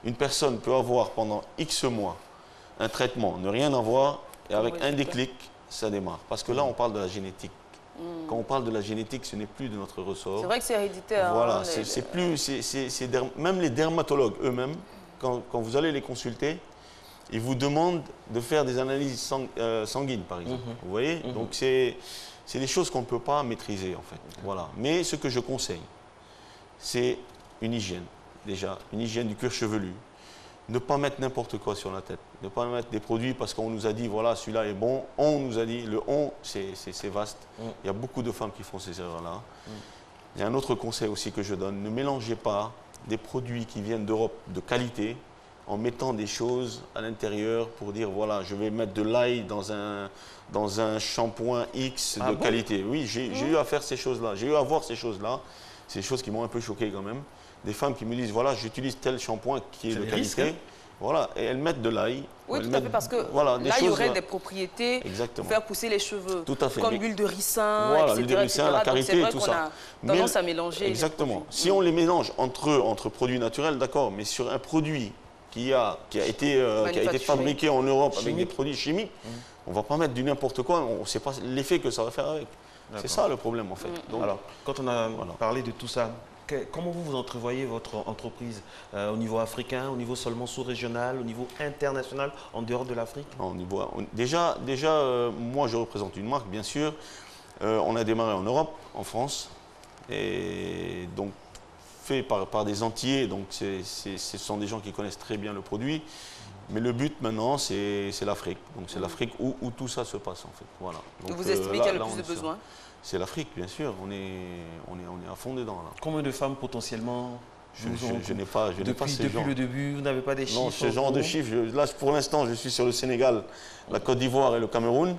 Speaker 9: Une personne peut avoir pendant X mois un traitement, ne rien avoir, et avec un déclic, ça démarre. Parce que là, on parle de la génétique. Quand on parle de la génétique, ce n'est plus de notre ressort.
Speaker 1: C'est vrai que c'est héréditaire.
Speaker 9: Voilà, même les dermatologues eux-mêmes, quand vous allez les consulter, ils vous demandent de faire des analyses sanguines, par exemple. Vous voyez? Donc, c'est des choses qu'on ne peut pas maîtriser, en fait. Voilà. Mais ce que je conseille, c'est une hygiène, déjà, une hygiène du cuir chevelu. Ne pas mettre n'importe quoi sur la tête. Ne pas mettre des produits parce qu'on nous a dit, voilà, celui-là est bon. On nous a dit, le on, c'est vaste. Il y a beaucoup de femmes qui font ces erreurs-là. Il y a un autre conseil aussi que je donne. Ne mélangez pas des produits qui viennent d'Europe de qualité en mettant des choses à l'intérieur pour dire, voilà, je vais mettre de l'ail dans un shampoing X de qualité. Oui, j'ai eu à faire ces choses-là. J'ai eu à voir ces choses-là. C'est des choses qui m'ont un peu choqué quand même. Des femmes qui me disent, voilà, j'utilise tel shampoing qui est de qualité. Risque, hein? Voilà, et elles mettent de l'ail.
Speaker 1: Oui, tout à fait, parce que l'ail aurait des propriétés pour faire pousser les cheveux.
Speaker 9: Tout à fait.
Speaker 1: Comme l'huile de ricin,
Speaker 9: voilà, l'huile de ricin, la karité, tout ça.
Speaker 1: On a tendance à mélanger.
Speaker 9: Exactement. Si on les mélange entre produits naturels, d'accord, mais sur un produit qui a été fabriqué en Europe avec des produits chimiques, on ne va pas mettre du n'importe quoi, on ne sait pas l'effet que ça va faire avec. C'est ça le problème, en fait.
Speaker 2: Donc, alors, quand on a parlé de tout ça, comment vous entrevoyez votre entreprise au niveau africain, au niveau seulement sous-régional, au niveau international, en dehors de l'Afrique?
Speaker 9: Déjà, moi je représente une marque, bien sûr. On a démarré en Europe, en France, et donc fait par des Antillais, donc ce sont des gens qui connaissent très bien le produit. Mais le but maintenant, c'est l'Afrique. Donc c'est l'Afrique où tout ça se passe en fait. Voilà. Donc,
Speaker 1: vous estimez qu'il y a le plus de besoins?
Speaker 9: C'est l'Afrique, bien sûr. On est à fond dedans là.
Speaker 2: Combien de femmes potentiellement?
Speaker 9: Je n'ai pas ces gens.
Speaker 2: Depuis le début, vous n'avez pas des chiffres?
Speaker 9: Non, ce genre de chiffres. Là, pour l'instant, je suis sur le Sénégal, la Côte d'Ivoire et le Cameroun.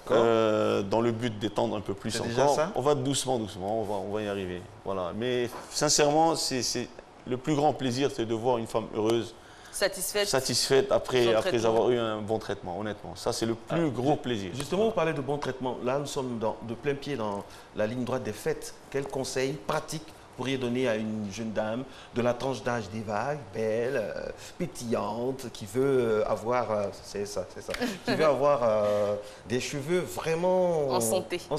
Speaker 9: Dans le but d'étendre un peu plus encore. On va doucement, on va y arriver. Voilà. Mais sincèrement, c'est le plus grand plaisir, c'est de voir une femme heureuse. Satisfaite après avoir eu un bon traitement, honnêtement. Ça, c'est le plus gros plaisir.
Speaker 2: Justement, vous parlez de bon traitement. Là, nous sommes de plein pied dans la ligne droite des fêtes. Quels conseils pratiques pourriez donner à une jeune dame de la tranche d'âge des vagues, belle, pétillante, qui veut avoir, qui veut avoir des cheveux vraiment en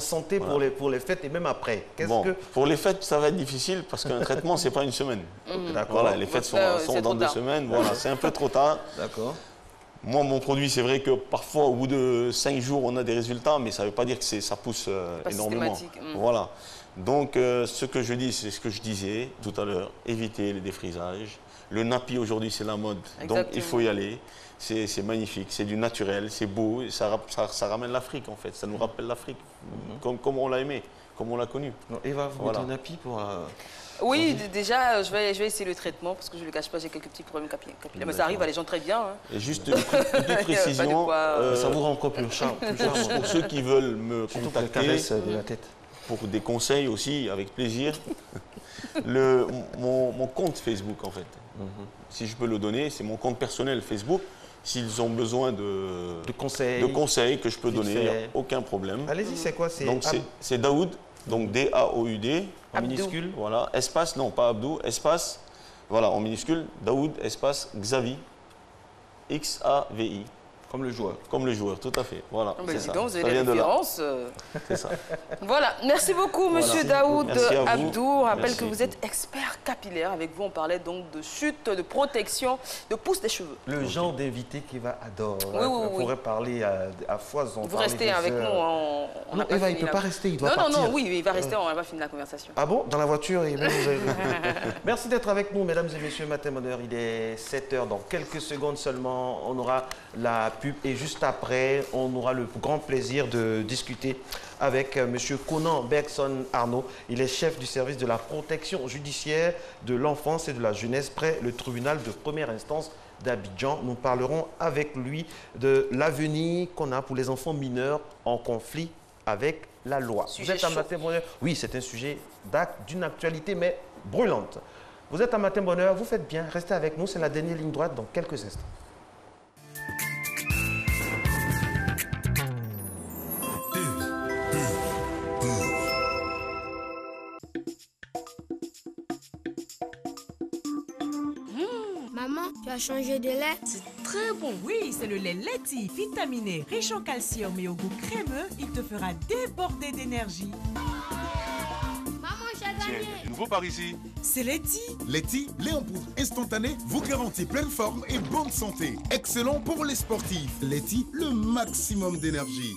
Speaker 2: santé pour les fêtes et même après?
Speaker 9: Pour les fêtes, ça va être difficile parce qu'un traitement, c'est pas une semaine. Voilà, les fêtes sont dans 2 semaines. Voilà, c'est un peu trop tard.
Speaker 2: D'accord.
Speaker 9: Moi, mon produit, c'est vrai que parfois, au bout de 5 jours, on a des résultats, mais ça ne veut pas dire que ça pousse énormément. Voilà. Donc, ce que je dis, c'est ce que je disais tout à l'heure, éviter les défrisages. Le nappy, aujourd'hui, c'est la mode. Exactement. Donc, il faut y aller. C'est magnifique, c'est du naturel, c'est beau. Ça ramène l'Afrique, en fait. Ça nous rappelle l'Afrique, comme on l'a aimé. comme on l'a connu.
Speaker 2: Eva, vous mettez un appui pour...
Speaker 1: Oui, déjà, je vais essayer le traitement parce que je ne le cache pas, j'ai quelques petits problèmes capillaires. Mais ça arrive à les gens très bien. Hein.
Speaker 9: Et juste une petite précision,
Speaker 2: ça vous rend encore plus charmant.
Speaker 9: Pour ceux qui veulent me contacter
Speaker 2: de la tête.
Speaker 9: Pour des conseils aussi, avec plaisir, mon compte Facebook en fait, si je peux le donner, c'est mon compte personnel Facebook. S'ils ont besoin de conseils que je peux donner, il n'y a aucun problème.
Speaker 2: Allez-y, c'est quoi?
Speaker 9: Donc c'est Daoud, donc D-A-O-U-D,
Speaker 2: en minuscule.
Speaker 9: Voilà, espace, non pas Abdou, espace, voilà, en minuscule, Daoud, espace, Xavi, X-A-V-I.
Speaker 2: Comme le joueur.
Speaker 9: Comme le joueur, tout à fait. Voilà,
Speaker 1: c'est ça. Donc, vous
Speaker 9: ça
Speaker 1: avez les références.
Speaker 9: C'est ça.
Speaker 1: Voilà, merci beaucoup, monsieur Daoud Abdou. On rappelle que vous êtes expert capillaire. Avec vous, on parlait donc de chute, de protection, de pousse des cheveux.
Speaker 2: Le genre d'invité qu'Eva adore.
Speaker 1: Oui.
Speaker 2: On pourrait parler à foison.
Speaker 1: Vous restez avec nous.
Speaker 2: Non, Eva, il ne peut pas rester, il doit partir.
Speaker 1: Non, oui, il va rester, on va finir la conversation.
Speaker 2: Ah bon? Dans la voiture Merci d'être avec nous, mesdames et messieurs. Matin Bonheur, il est 7h. Dans quelques secondes seulement, on aura la pub. Et juste après, on aura le grand plaisir de discuter avec M. Conan Bergson Arnaud. Il est chef du service de la protection judiciaire de l'enfance et de la jeunesse près le tribunal de première instance d'Abidjan. Nous parlerons avec lui de l'avenir qu'on a pour les enfants mineurs en conflit avec la loi. Vous êtes à Matin Bonheur? Oui, c'est un sujet d'une actualité, mais brûlante. Vous êtes à Matin Bonheur, vous faites bien. Restez avec nous, c'est la dernière ligne droite dans quelques instants.
Speaker 5: Maman, tu as changé de lait?
Speaker 11: C'est très bon. Oui, c'est le lait Leti, vitaminé, riche en calcium et au goût crémeux. Il te fera déborder d'énergie.
Speaker 5: Maman, j'ai gagné.
Speaker 12: Tiens, de nouveau par ici.
Speaker 11: C'est Leti.
Speaker 18: Leti, lait en poudre instantané, vous garantit pleine forme et bonne santé. Excellent pour les sportifs. Leti, le maximum d'énergie.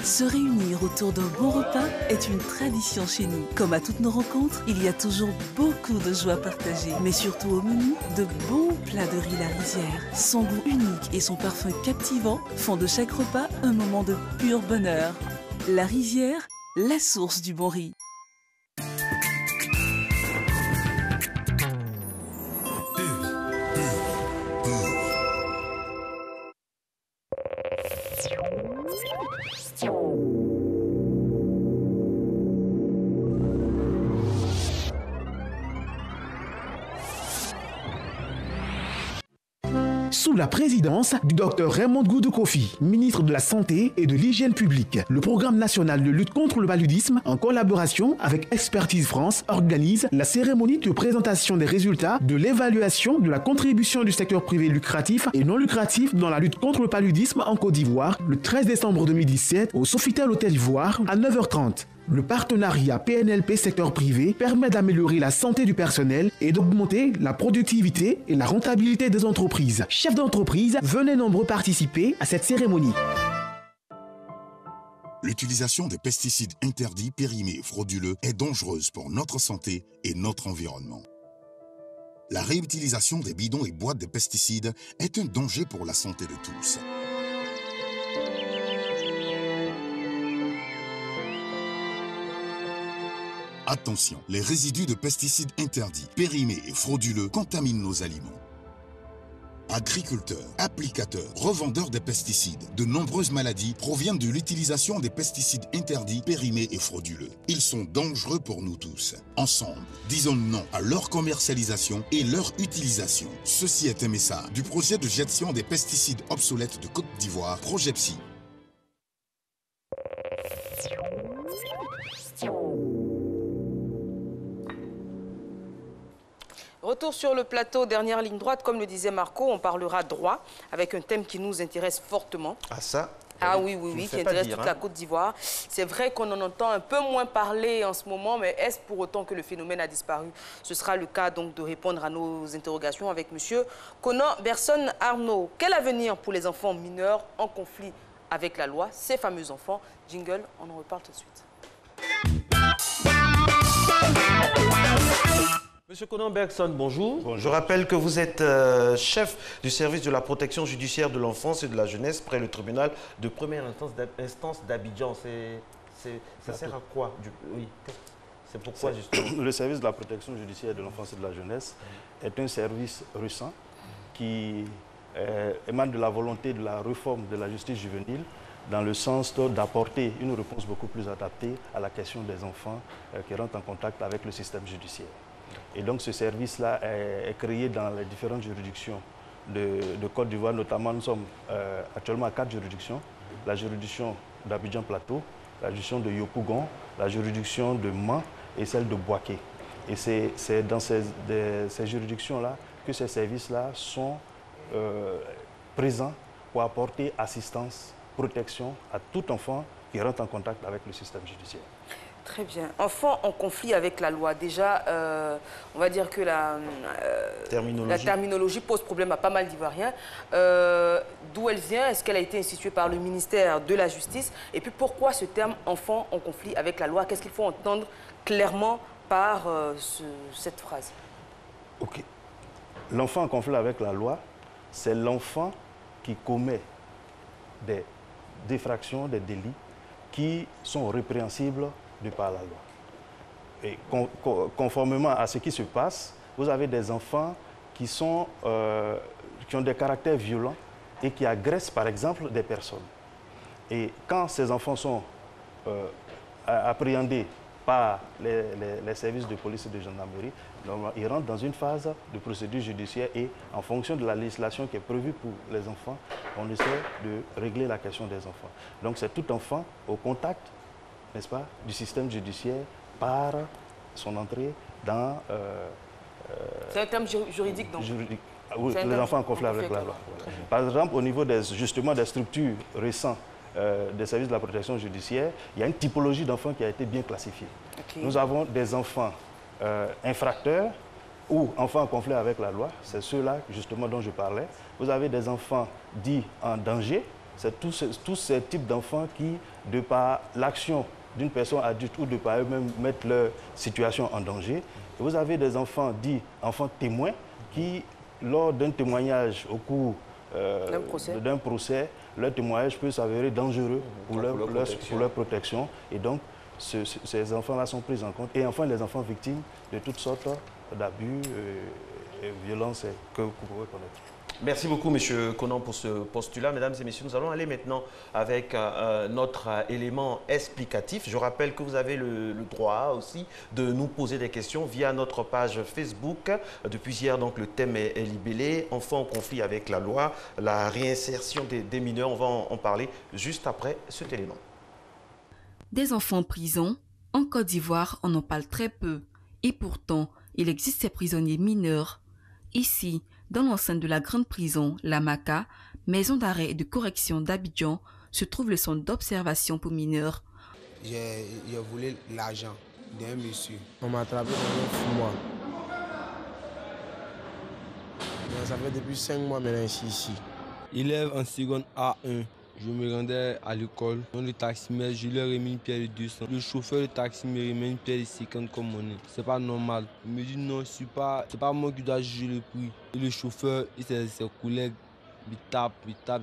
Speaker 13: Se réunir autour d'un bon repas est une tradition chez nous. Comme à toutes nos rencontres, il y a toujours beaucoup de joie partagée. Mais surtout au menu, de bons plats de riz La Rizière. Son goût unique et son parfum captivant font de chaque repas un moment de pur bonheur. La Rizière, la source du bon riz.
Speaker 14: Sous la présidence du Dr Raymond Goudou Kofi, ministre de la Santé et de l'Hygiène publique, le programme national de lutte contre le paludisme, en collaboration avec Expertise France, organise la cérémonie de présentation des résultats de l'évaluation de la contribution du secteur privé lucratif et non lucratif dans la lutte contre le paludisme en Côte d'Ivoire le 13 décembre 2017 au Sofitel Hôtel Ivoire à 9h30. Le partenariat PNLP secteur privé permet d'améliorer la santé du personnel et d'augmenter la productivité et la rentabilité des entreprises. Chefs d'entreprise, venez nombreux participer à cette cérémonie.
Speaker 18: L'utilisation des pesticides interdits, périmés et frauduleux est dangereuse pour notre santé et notre environnement. La réutilisation des bidons et boîtes de pesticides est un danger pour la santé de tous. Attention, les résidus de pesticides interdits, périmés et frauduleux contaminent nos aliments. Agriculteurs, applicateurs, revendeurs des pesticides, de nombreuses maladies proviennent de l'utilisation des pesticides interdits, périmés et frauduleux. Ils sont dangereux pour nous tous. Ensemble, disons non à leur commercialisation et leur utilisation. Ceci est un message du projet de gestion des pesticides obsolètes de Côte d'Ivoire, Progepsi.
Speaker 1: Retour sur le plateau, dernière ligne droite. Comme le disait Marco, on parlera droit avec un thème qui nous intéresse fortement.
Speaker 2: Ah ça?
Speaker 1: Ah oui, qui intéresse toute la Côte d'Ivoire. C'est vrai qu'on en entend un peu moins parler en ce moment, mais est-ce pour autant que le phénomène a disparu? Ce sera le cas donc de répondre à nos interrogations avec M. Conan Bergson Arnaud. Quel avenir pour les enfants mineurs en conflit avec la loi, ces fameux enfants? Jingle, on en reparle tout de suite.
Speaker 2: Monsieur Conan Bergson, bonjour. Bonjour. Je rappelle que vous êtes chef du service de la protection judiciaire de l'enfance et de la jeunesse près le tribunal de première instance d'Abidjan. Ça sert à quoi? Oui. C'est pourquoi justement?
Speaker 12: Le service de la protection judiciaire de l'enfance et de la jeunesse est un service récent qui émane de la volonté de la réforme de la justice juvénile dans le sens d'apporter une réponse beaucoup plus adaptée à la question des enfants qui rentrent en contact avec le système judiciaire. Et donc ce service-là est créé dans les différentes juridictions de Côte d'Ivoire, notamment nous sommes actuellement à 4 juridictions. La juridiction d'Abidjan Plateau, la juridiction de Yopougon, la juridiction de Mans et celle de Boaké. Et c'est dans ces juridictions-là que ces services-là sont présents pour apporter assistance, protection à tout enfant qui rentre en contact avec le système judiciaire.
Speaker 1: Très bien. Enfants en conflit avec la loi. Déjà, on va dire que la terminologie pose problème à pas mal d'Ivoiriens. D'où elle vient? Est-ce qu'elle a été instituée par le ministère de la Justice? Et puis pourquoi ce terme enfant en conflit avec la loi? Qu'est-ce qu'il faut entendre clairement par cette phrase?
Speaker 12: Ok. L'enfant en conflit avec la loi, c'est l'enfant qui commet des défractions, des délits qui sont répréhensibles de par la loi. Et conformément à ce qui se passe, vous avez des enfants qui ont des caractères violents et qui agressent par exemple des personnes. Et quand ces enfants sont appréhendés par les services de police et de gendarmerie, ils rentrent dans une phase de procédure judiciaire et en fonction de la législation qui est prévue pour les enfants, on essaie de régler la question des enfants. Donc c'est tout enfant au contact, n'est-ce pas, du système judiciaire par son entrée dans...
Speaker 1: c'est un terme juridique donc?
Speaker 12: Juridique. Oui, les enfants en conflit avec la loi. Par exemple, au niveau justement des structures récentes des services de la protection judiciaire, il y a une typologie d'enfants qui a été bien classifiée. Okay. Nous avons des enfants infracteurs ou enfants en conflit avec la loi, c'est ceux-là justement dont je parlais. Vous avez des enfants dits en danger, c'est tous ces types d'enfants qui, de par l'action d'une personne adulte ou de par eux-mêmes, mettent leur situation en danger. Et vous avez des enfants dits enfants témoins qui, lors d'un témoignage au cours d'un procès, leur témoignage peut s'avérer dangereux pour leur protection. Et donc, ces enfants-là sont pris en compte. Et enfin, les enfants victimes de toutes sortes d'abus et violences que vous pouvez connaître.
Speaker 2: Merci beaucoup, M. Conan, pour ce postulat. Mesdames et messieurs, nous allons aller maintenant avec notre élément explicatif. Je rappelle que vous avez le droit aussi de nous poser des questions via notre page Facebook. Depuis hier, donc, le thème est libellé. Enfants en conflit avec la loi, la réinsertion des mineurs. On va en parler juste après cet élément.
Speaker 15: Des enfants en prison, en Côte d'Ivoire, on en parle très peu. Et pourtant, il existe ces prisonniers mineurs. Ici, dans l'enceinte de la grande prison, la MACA, maison d'arrêt et de correction d'Abidjan, se trouve le centre d'observation pour mineurs.
Speaker 16: J'ai volé l'argent d'un monsieur. On m'a attrapé dans 9 mois. Mais ça fait depuis 5 mois maintenant ici. Élève en seconde A1. Je me rendais à l'école. Le taximètre, je lui ai remis une pierre de 200. Le chauffeur de taxi me remet une pierre de 50 comme monnaie. C'est pas normal. Il me dit non, c'est pas moi qui dois juger le prix. Et le chauffeur et ses collègues me tapent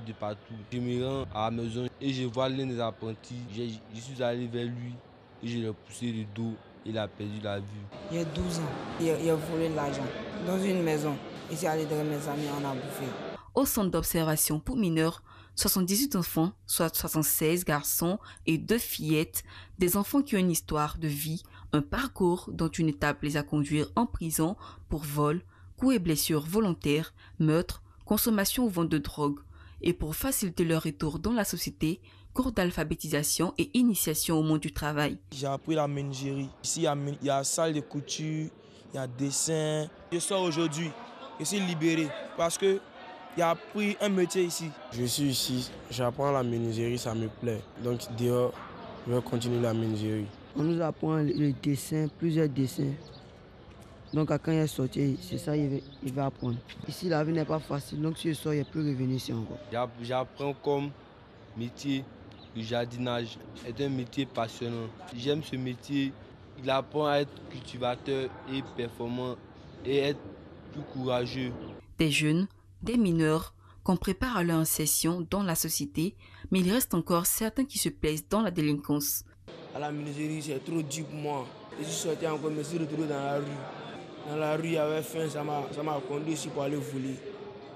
Speaker 16: de partout. Je me rends à la maison et je vois l'un des apprentis. Je suis allé vers lui et je l'ai poussé le dos. Il a perdu la vue.
Speaker 17: Il y a 12 ans, il a volé l'argent dans une maison. Il s'est allé derrière mes amis, on a bouffé.
Speaker 15: Au centre d'observation pour mineurs, 78 enfants, soit 76 garçons et 2 fillettes, des enfants qui ont une histoire de vie, un parcours dont une étape les a conduits en prison pour vol, coups et blessures volontaires, meurtre, consommation ou vente de drogue, et pour faciliter leur retour dans la société, cours d'alphabétisation et initiation au monde du travail.
Speaker 16: J'ai appris la menuiserie. Ici, il y a salle de couture, il y a dessin. Je sors aujourd'hui, je suis libéré parce que j'ai appris un métier ici. Je suis ici, j'apprends la menuiserie, ça me plaît. Donc dehors, je vais continuer la menuiserie.
Speaker 17: On nous apprend le dessin, plusieurs dessins. Donc quand il est sorti, c'est ça qu'il va apprendre. Ici, la vie n'est pas facile, donc si je sors, il ne peut plus revenir ici encore.
Speaker 16: J'apprends comme métier, le jardinage est un métier passionnant. J'aime ce métier, il apprend à être cultivateur et performant et être plus courageux.
Speaker 15: Des jeunes, des mineurs, qu'on prépare à leur insertion dans la société, mais il reste encore certains qui se plaisent dans la délinquance.
Speaker 16: À la menuiserie, c'est trop dur pour moi. Je suis sorti encore, je me suis retrouvé dans la rue. Dans la rue, il y avait faim, ça m'a conduit ici pour aller voler.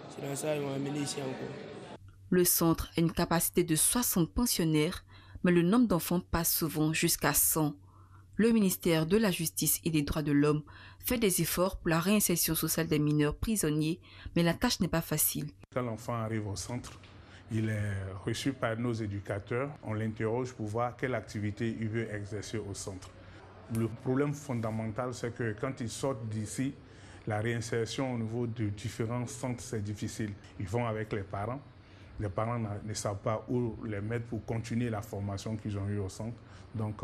Speaker 16: C'est dans ça qu'ils m'ont amené ici encore.
Speaker 15: Le centre a une capacité de 60 pensionnaires, mais le nombre d'enfants passe souvent jusqu'à 100. Le ministère de la Justice et des Droits de l'Homme fait des efforts pour la réinsertion sociale des mineurs prisonniers, mais la tâche n'est pas facile.
Speaker 3: Quand l'enfant arrive au centre, il est reçu par nos éducateurs. On l'interroge pour voir quelle activité il veut exercer au centre. Le problème fondamental, c'est que quand ils sortent d'ici, la réinsertion au niveau de différents centres, c'est difficile. Ils vont avec les parents. Les parents ne savent pas où les mettre pour continuer la formation qu'ils ont eue au centre. Donc,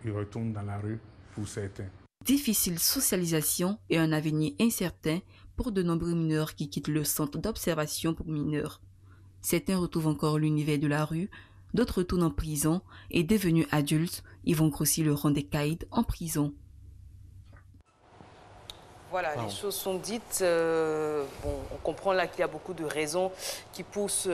Speaker 3: ils retournent dans la rue pour certains.
Speaker 15: Difficile socialisation et un avenir incertain pour de nombreux mineurs qui quittent le centre d'observation pour mineurs. Certains retrouvent encore l'univers de la rue, d'autres retournent en prison et devenus adultes, ils vont grossir le rang des caïds en prison.
Speaker 1: Voilà, les choses sont dites. On comprend là qu'il y a beaucoup de raisons qui poussent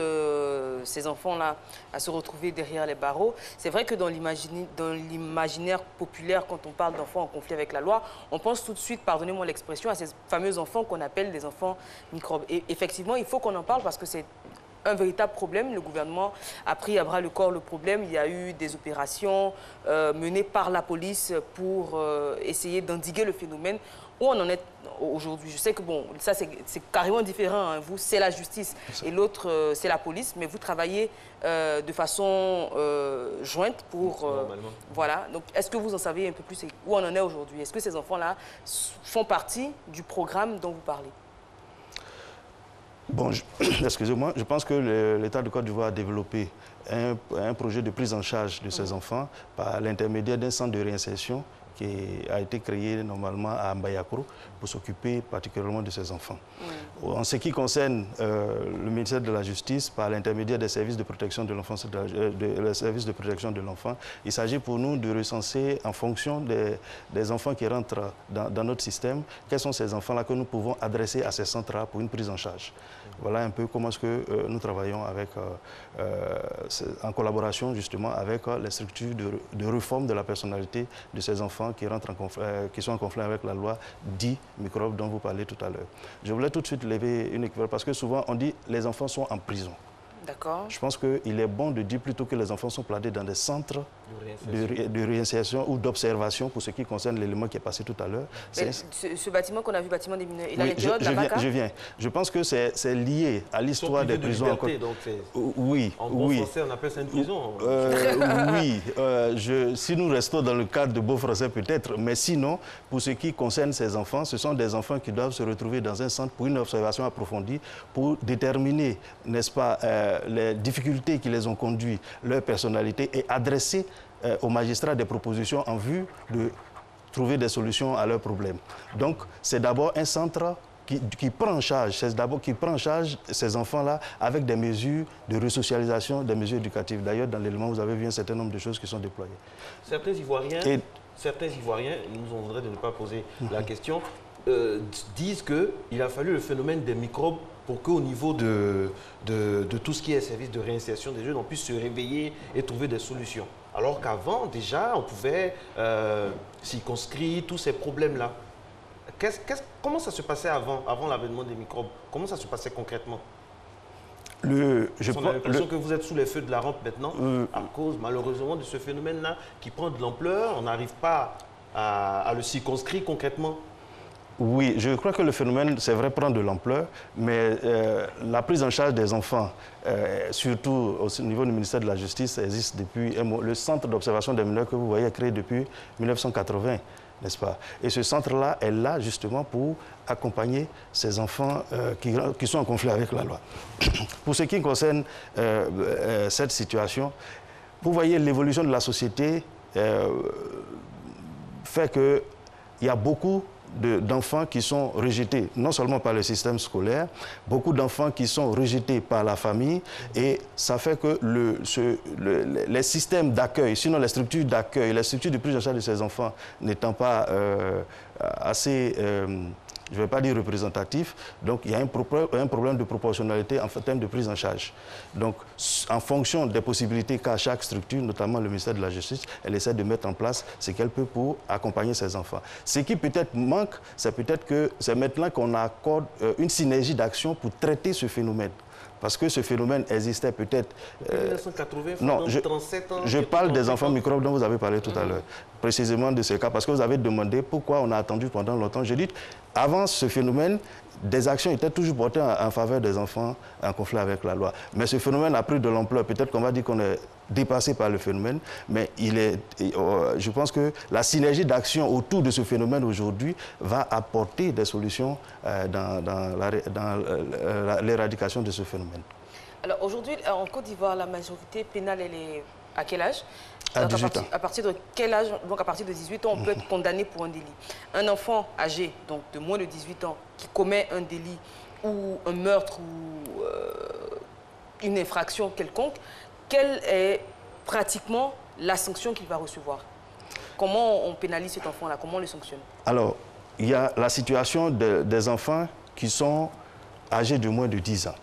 Speaker 1: ces enfants-là à se retrouver derrière les barreaux. C'est vrai que dans l'imaginaire populaire, quand on parle d'enfants en conflit avec la loi, on pense tout de suite, pardonnez-moi l'expression, à ces fameux enfants qu'on appelle des enfants microbes. Et effectivement, il faut qu'on en parle parce que c'est un véritable problème. Le gouvernement a pris à bras le corps le problème. Il y a eu des opérations menées par la police pour essayer d'endiguer le phénomène. Où on en est aujourd'hui? Je sais que bon, ça c'est carrément différent. Hein. Vous, c'est la justice et l'autre, c'est la police. Mais vous travaillez de façon jointe pour... voilà. Donc, est-ce que vous en savez un peu plus où on en est aujourd'hui? Est-ce que ces enfants-là font partie du programme dont vous parlez?
Speaker 12: Bon, excusez-moi, je pense que l'État de Côte d'Ivoire a développé un projet de prise en charge de ces enfants par l'intermédiaire d'un centre de réinsertion qui a été créé normalement à Mbayakro pour s'occuper particulièrement de ces enfants. En ce qui concerne le ministère de la Justice, par l'intermédiaire des services de protection de l'enfant, il s'agit pour nous de recenser en fonction des enfants qui rentrent dans notre système, quels sont ces enfants-là que nous pouvons adresser à ces centres-là pour une prise en charge. Voilà un peu comment est-ce que nous travaillons avec, en collaboration justement avec les structures de réforme de la personnalité de ces enfants qui sont en conflit avec la loi dit microbe dont vous parlez tout à l'heure. Je voulais tout de suite lever une équivoque parce que souvent on dit les enfants sont en prison.
Speaker 1: D'accord. Je
Speaker 12: pense qu'il est bon de dire plutôt que les enfants sont placés dans des centres de réinsertion ou d'observation pour ce qui concerne l'élément qui est passé tout à l'heure.
Speaker 1: Ce bâtiment qu'on a vu, bâtiment des mineurs, il a
Speaker 12: oui,
Speaker 1: l'intérieur de la BACA?
Speaker 12: Je viens. Je pense que c'est lié à l'histoire des prisons. Oui,
Speaker 2: en bon français, on appelle ça une prison.
Speaker 12: Oui, si nous restons dans le cadre de beau français peut-être, mais sinon, pour ce qui concerne ces enfants, ce sont des enfants qui doivent se retrouver dans un centre pour une observation approfondie, pour déterminer, n'est-ce pas, les difficultés qui les ont conduits, leur personnalité, et adresser aux magistrats des propositions en vue de trouver des solutions à leurs problèmes. Donc, c'est d'abord un centre qui prend en charge, ces enfants-là avec des mesures de resocialisation, des mesures éducatives. D'ailleurs, dans l'élément, vous avez vu un certain nombre de choses qui sont déployées.
Speaker 2: Certains Ivoiriens, nous on voudrait de ne pas poser la question, disent qu'il a fallu le phénomène des microbes pour qu'au niveau de tout ce qui est service de réinsertion des jeunes, on puisse se réveiller et trouver des solutions. Alors qu'avant, déjà, on pouvait circonscrire tous ces problèmes-là. Comment ça se passait avant l'avènement des microbes? Comment ça se passait concrètement? On a l'impression que vous êtes sous les feux de la rampe maintenant, à cause malheureusement de ce phénomène-là qui prend de l'ampleur. On n'arrive pas à le circonscrire concrètement.
Speaker 12: Oui, je crois que le phénomène, c'est vrai, prend de l'ampleur, mais la prise en charge des enfants, surtout au niveau du ministère de la Justice, existe depuis le centre d'observation des mineurs que vous voyez est créé depuis 1980, n'est-ce pas? Et ce centre-là est là justement pour accompagner ces enfants qui sont en conflit avec la loi. Pour ce qui concerne cette situation, vous voyez l'évolution de la société fait qu'il y a beaucoup d'enfants qui sont rejetés, non seulement par le système scolaire, beaucoup d'enfants qui sont rejetés par la famille, et ça fait que les systèmes d'accueil, sinon les structures d'accueil, les structures de prise en charge de ces enfants n'étant pas assez je ne vais pas dire représentatif, donc il y a un problème de proportionnalité en termes de prise en charge. Donc, en fonction des possibilités qu'a chaque structure, notamment le ministère de la Justice, elle essaie de mettre en place ce qu'elle peut pour accompagner ses enfants. Ce qui peut-être manque, c'est peut-être que c'est maintenant qu'on accorde une synergie d'action pour traiter ce phénomène. Parce que ce phénomène existait peut-être...
Speaker 2: 1980,
Speaker 12: non,
Speaker 2: 37 ans...
Speaker 12: Je parle des enfants microbes dont vous avez parlé tout à l'heure, précisément de ce cas, parce que vous avez demandé pourquoi on a attendu pendant longtemps. Je dis, avant ce phénomène, des actions étaient toujours portées en faveur des enfants en conflit avec la loi. Mais ce phénomène a pris de l'ampleur. Peut-être qu'on va dire qu'on est dépassé par le phénomène, mais je pense que la synergie d'action autour de ce phénomène aujourd'hui va apporter des solutions dans l'éradication de ce phénomène.
Speaker 1: Alors aujourd'hui, en Côte d'Ivoire, la majorité pénale, elle est à quel âge?
Speaker 12: À 18 ans.
Speaker 1: À partir de quel âge? Donc à partir de 18 ans, on peut être condamné pour un délit. Un enfant âgé, donc de moins de 18 ans, qui commet un délit ou un meurtre ou une infraction quelconque, quelle est pratiquement la sanction qu'il va recevoir? Comment on pénalise cet enfant-là? Comment on le sanctionne? Alors,
Speaker 12: il y a la situation des enfants qui sont âgés de moins de 10 ans.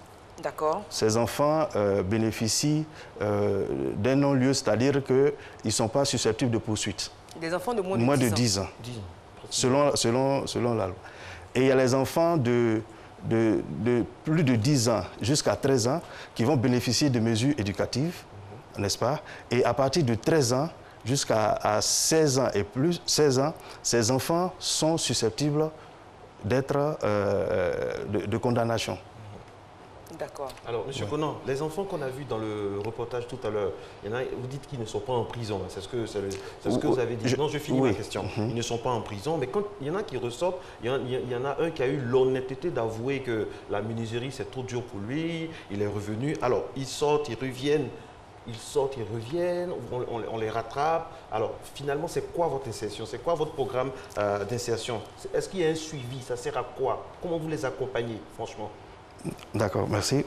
Speaker 1: D'accord.
Speaker 12: Ces enfants bénéficient d'un non-lieu, c'est-à-dire qu'ils ne sont pas susceptibles de poursuite.
Speaker 1: Des enfants de moins de 10 ans.
Speaker 12: Selon la loi. Et il y a les enfants de plus de 10 ans jusqu'à 13 ans qui vont bénéficier de mesures éducatives, n'est-ce pas? Et à partir de 13 ans jusqu'à 16 ans et plus, 16 ans, ces enfants sont susceptibles d'être de condamnation.
Speaker 1: D'accord.
Speaker 2: Alors, M. Conan, les enfants qu'on a vus dans le reportage tout à l'heure, il y en a, vous dites qu'ils ne sont pas en prison. C'est ce que vous avez dit. Non, je finis ma question. Ils ne sont pas en prison, mais quand il y en a qui ressortent, il y en a un qui a eu l'honnêteté d'avouer que la menuiserie, c'est trop dur pour lui, il est revenu. Alors, ils sortent, ils reviennent. Ils sortent, ils reviennent, on les rattrape. Alors, finalement, c'est quoi votre insertion? C'est quoi votre programme d'insertion? Est-ce qu'il y a un suivi? Ça sert à quoi? Comment vous les accompagnez, franchement?
Speaker 12: D'accord, merci.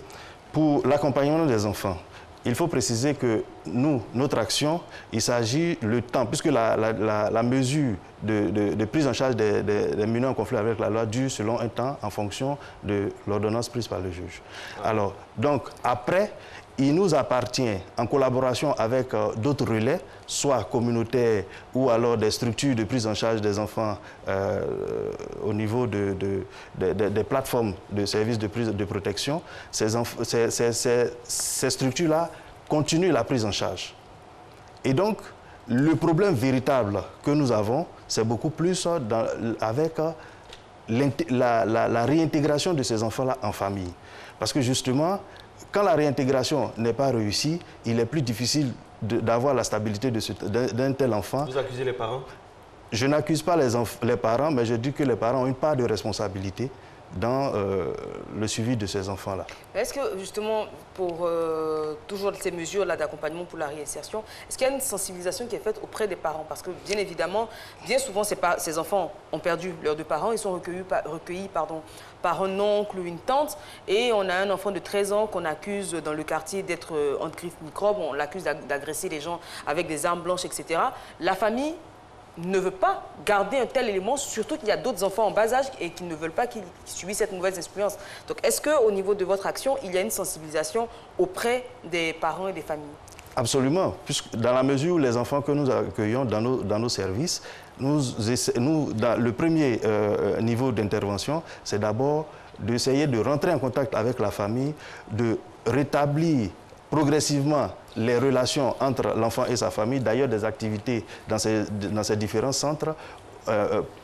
Speaker 12: Pour l'accompagnement des enfants, il faut préciser que nous, notre action, il s'agit le temps, puisque la mesure de prise en charge des mineurs en conflit avec la loi dure selon un temps en fonction de l'ordonnance prise par le juge. Alors, donc, après, il nous appartient, en collaboration avec d'autres relais, soit communautaires ou alors des structures de prise en charge des enfants au niveau des plateformes de services de protection, ces structures-là continuent la prise en charge. Et donc, le problème véritable que nous avons, c'est beaucoup plus avec la réintégration de ces enfants-là en famille. Parce que justement, quand la réintégration n'est pas réussie, il est plus difficile d'avoir la stabilité d'un tel enfant.
Speaker 2: Vous accusez les parents?
Speaker 12: Je n'accuse pas les parents, mais je dis que les parents ont une part de responsabilité dans le suivi de ces enfants-là.
Speaker 1: Est-ce que, justement, pour toujours ces mesures-là d'accompagnement pour la réinsertion, est-ce qu'il y a une sensibilisation qui est faite auprès des parents? Parce que, bien évidemment, bien souvent, ces enfants ont perdu leurs deux parents, ils sont recueillis par un oncle ou une tante, et on a un enfant de 13 ans qu'on accuse dans le quartier d'être entre griffes microbes, on l'accuse d'agresser les gens avec des armes blanches, etc. La famille ne veut pas garder un tel élément, surtout qu'il y a d'autres enfants en bas âge et qui ne veulent pas qu'ils subissent cette mauvaise expérience. Donc, est-ce qu'au niveau de votre action, il y a une sensibilisation auprès des parents et des familles?
Speaker 12: Absolument, puisque dans la mesure où les enfants que nous accueillons dans nos services, dans le premier niveau d'intervention, c'est d'abord d'essayer de rentrer en contact avec la famille, de rétablir progressivement les relations entre l'enfant et sa famille. D'ailleurs, des activités dans ces différents centres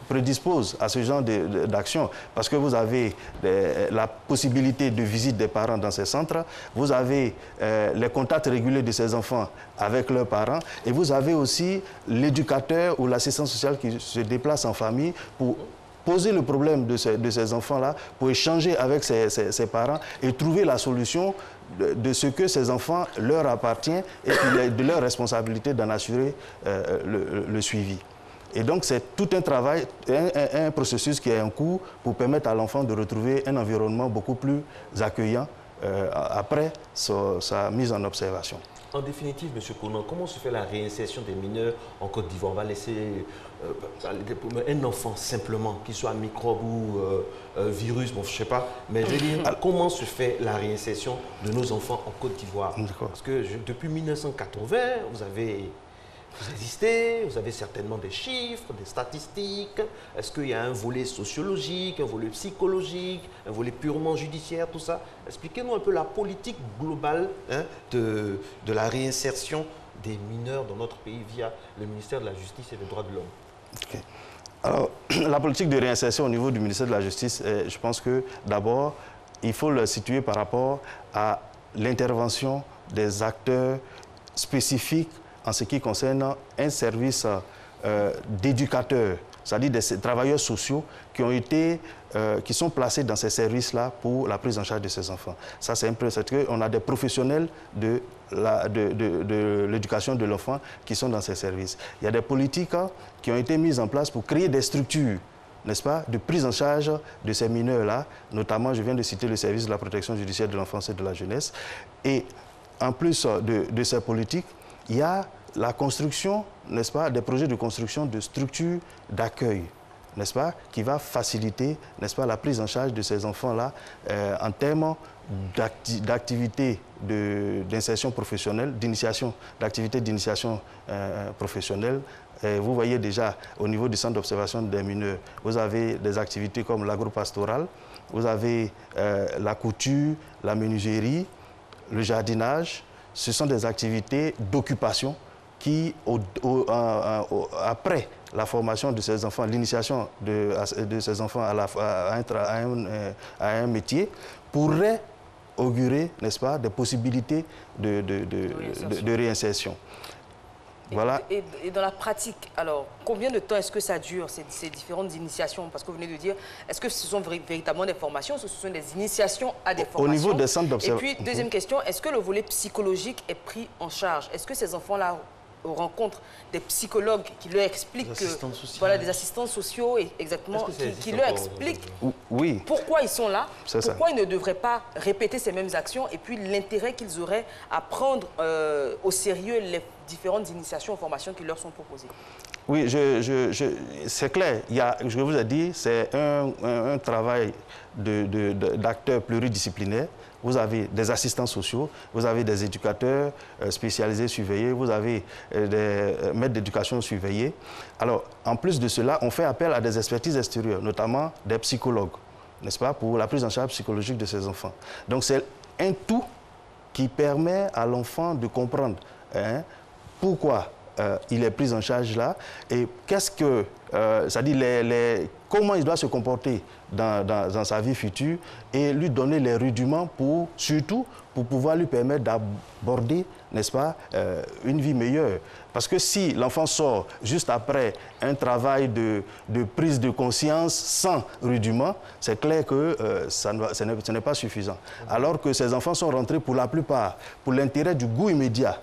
Speaker 12: prédisposent à ce genre d'action, parce que vous avez la possibilité de visite des parents dans ces centres, vous avez les contacts réguliers de ces enfants avec leurs parents, et vous avez aussi l'éducateur ou l'assistant social qui se déplace en famille pour poser le problème de ces enfants-là, pour échanger avec ses parents et trouver la solution de ce que ces enfants leur appartient et de leur responsabilité d'en assurer le suivi. Et donc, c'est tout un travail, un processus qui est en cours pour permettre à l'enfant de retrouver un environnement beaucoup plus accueillant après sa mise en observation.
Speaker 2: En définitive, M. Konan, comment se fait la réinsertion des mineurs en Côte d'Ivoire? On va laisser un enfant simplement, qu'il soit microbe ou virus, bon, je ne sais pas, mais je veux dire, comment se fait la réinsertion de nos enfants en Côte d'Ivoire? Parce que depuis 1980, vous existez, vous avez certainement des chiffres, des statistiques. Est-ce qu'il y a un volet sociologique, un volet psychologique, un volet purement judiciaire, tout ça? Expliquez-nous un peu la politique globale de la réinsertion des mineurs dans notre pays via le ministère de la Justice et des Droits de l'Homme.
Speaker 12: Okay. Alors, la politique de réinsertion au niveau du ministère de la Justice, je pense que d'abord, il faut le situer par rapport à l'intervention des acteurs spécifiques en ce qui concerne un service d'éducateurs, c'est-à-dire des travailleurs sociaux qui sont placés dans ces services-là pour la prise en charge de ces enfants. Ça, c'est un peu parce qu'on a des professionnels de l'éducation de l'enfant qui sont dans ces services. Il y a des politiques qui ont été mises en place pour créer des structures, n'est-ce pas, de prise en charge de ces mineurs-là. Notamment, je viens de citer le service de la protection judiciaire de l'enfance et de la jeunesse. Et en plus de ces politiques, il y a la construction, n'est-ce pas, des projets de construction de structures d'accueil, n'est-ce pas, qui va faciliter, n'est-ce pas, la prise en charge de ces enfants-là en termes d'activités d'insertion professionnelle, d'activités d'initiation professionnelle. Et vous voyez déjà, au niveau du centre d'observation des mineurs, vous avez des activités comme l'agropastorale, vous avez la couture, la menuiserie, le jardinage. Ce sont des activités d'occupation qui, après la formation de ces enfants, l'initiation de ces enfants à un métier, pourraient augurer, n'est-ce pas, des possibilités de réinsertion. Voilà.
Speaker 1: Et dans la pratique, alors, combien de temps est-ce que ça dure, ces différentes initiations? Parce que vous venez de dire, est-ce que ce sont véritablement des formations, ce sont des initiations à des formations?
Speaker 12: Au niveau des centres d'observation.
Speaker 1: Et puis, deuxième question, est-ce que le volet psychologique est pris en charge? Est-ce que ces enfants-là rencontrent des psychologues qui leur expliquent voilà, des assistants sociaux, exactement, qui leur expliquent pourquoi ils sont là, pourquoi ils ne devraient pas répéter ces mêmes actions, et puis l'intérêt qu'ils auraient à prendre au sérieux les différentes initiations et formations qui leur sont proposées.
Speaker 12: Oui, c'est clair. Je vous ai dit, c'est un travail d'acteurs pluridisciplinaires. Vous avez des assistants sociaux, vous avez des éducateurs spécialisés surveillés, vous avez des maîtres d'éducation surveillés. Alors, en plus de cela, on fait appel à des expertises extérieures, notamment des psychologues, n'est-ce pas, pour la prise en charge psychologique de ces enfants. Donc, c'est un tout qui permet à l'enfant de comprendre pourquoi il est pris en charge là et qu'est-ce que, c'est-à-dire comment il doit se comporter dans sa vie future et lui donner les rudiments surtout pour pouvoir lui permettre d'aborder, n'est-ce pas, une vie meilleure. Parce que si l'enfant sort juste après un travail de prise de conscience sans rudiments, c'est clair que ce n'est pas suffisant. Alors que ces enfants sont rentrés pour la plupart pour l'intérêt du goût immédiat.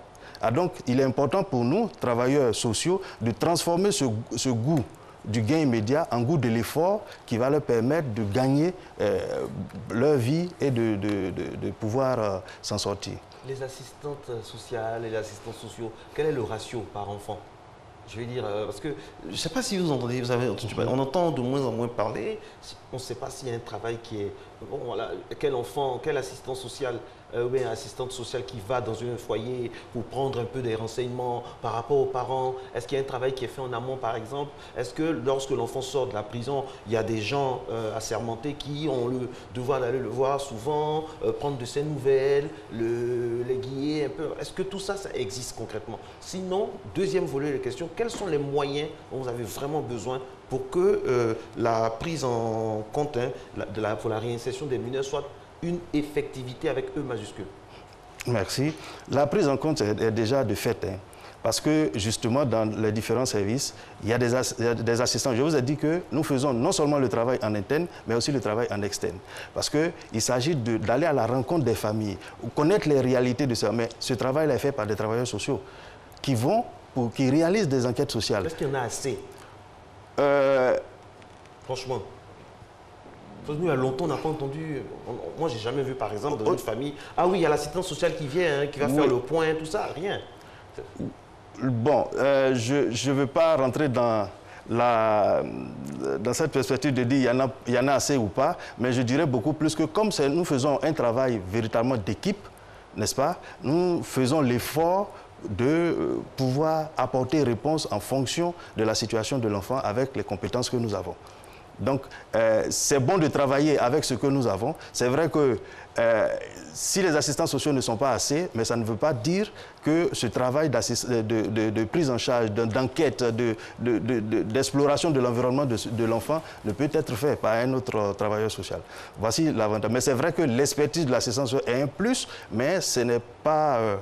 Speaker 12: Donc, il est important pour nous, travailleurs sociaux, de transformer ce goût du gain immédiat en goût de l'effort qui va leur permettre de gagner leur vie et de pouvoir s'en sortir.
Speaker 2: Les assistantes sociales et les assistants sociaux, quel est le ratio par enfant? Je veux dire, parce que je ne sais pas si vous entendez, on entend de moins en moins parler, on ne sait pas s'il y a un travail qui est... Bon, voilà, quel enfant, quel assistant social ou bien assistante sociale qui va dans un foyer pour prendre un peu des renseignements par rapport aux parents? Est-ce qu'il y a un travail qui est fait en amont, par exemple? Est-ce que lorsque l'enfant sort de la prison, il y a des gens assermentés qui ont le devoir d'aller le voir souvent, prendre de ses nouvelles, les guider un peu? Est-ce que tout ça, ça existe concrètement? Sinon, deuxième volet de question, quels sont les moyens dont vous avez vraiment besoin pour que la prise en compte pour la réinsertion des mineurs soit une effectivité avec E majuscule?
Speaker 12: Merci. La prise en compte est déjà de fait, parce que justement dans les différents services, il y a des assistants. Je vous ai dit que nous faisons non seulement le travail en interne, mais aussi le travail en externe. Parce qu'il s'agit d'aller à la rencontre des familles, connaître les réalités de ça. Mais ce travail est fait par des travailleurs sociaux qui réalisent des enquêtes sociales.
Speaker 2: Est-ce qu'il y en a assez? Franchement. Nous, il y a longtemps, on n'a pas entendu... Moi, j'ai jamais vu, par exemple, dans une famille... Ah oui, il y a l'assistante sociale qui vient, qui va faire le point, tout ça, rien.
Speaker 12: Bon, je ne veux pas rentrer dans cette perspective de dire il y en a assez ou pas, mais je dirais beaucoup plus que comme nous faisons un travail véritablement d'équipe, n'est-ce pas, nous faisons l'effort de pouvoir apporter réponse en fonction de la situation de l'enfant avec les compétences que nous avons. Donc, c'est bon de travailler avec ce que nous avons. C'est vrai que si les assistants sociaux ne sont pas assez, mais ça ne veut pas dire que ce travail de prise en charge, d'enquête, d'exploration de l'environnement de l'enfant ne peut être fait par un autre travailleur social. Voici l'avantage. Mais c'est vrai que l'expertise de l'assistance sociale est un plus, mais ce n'est pas...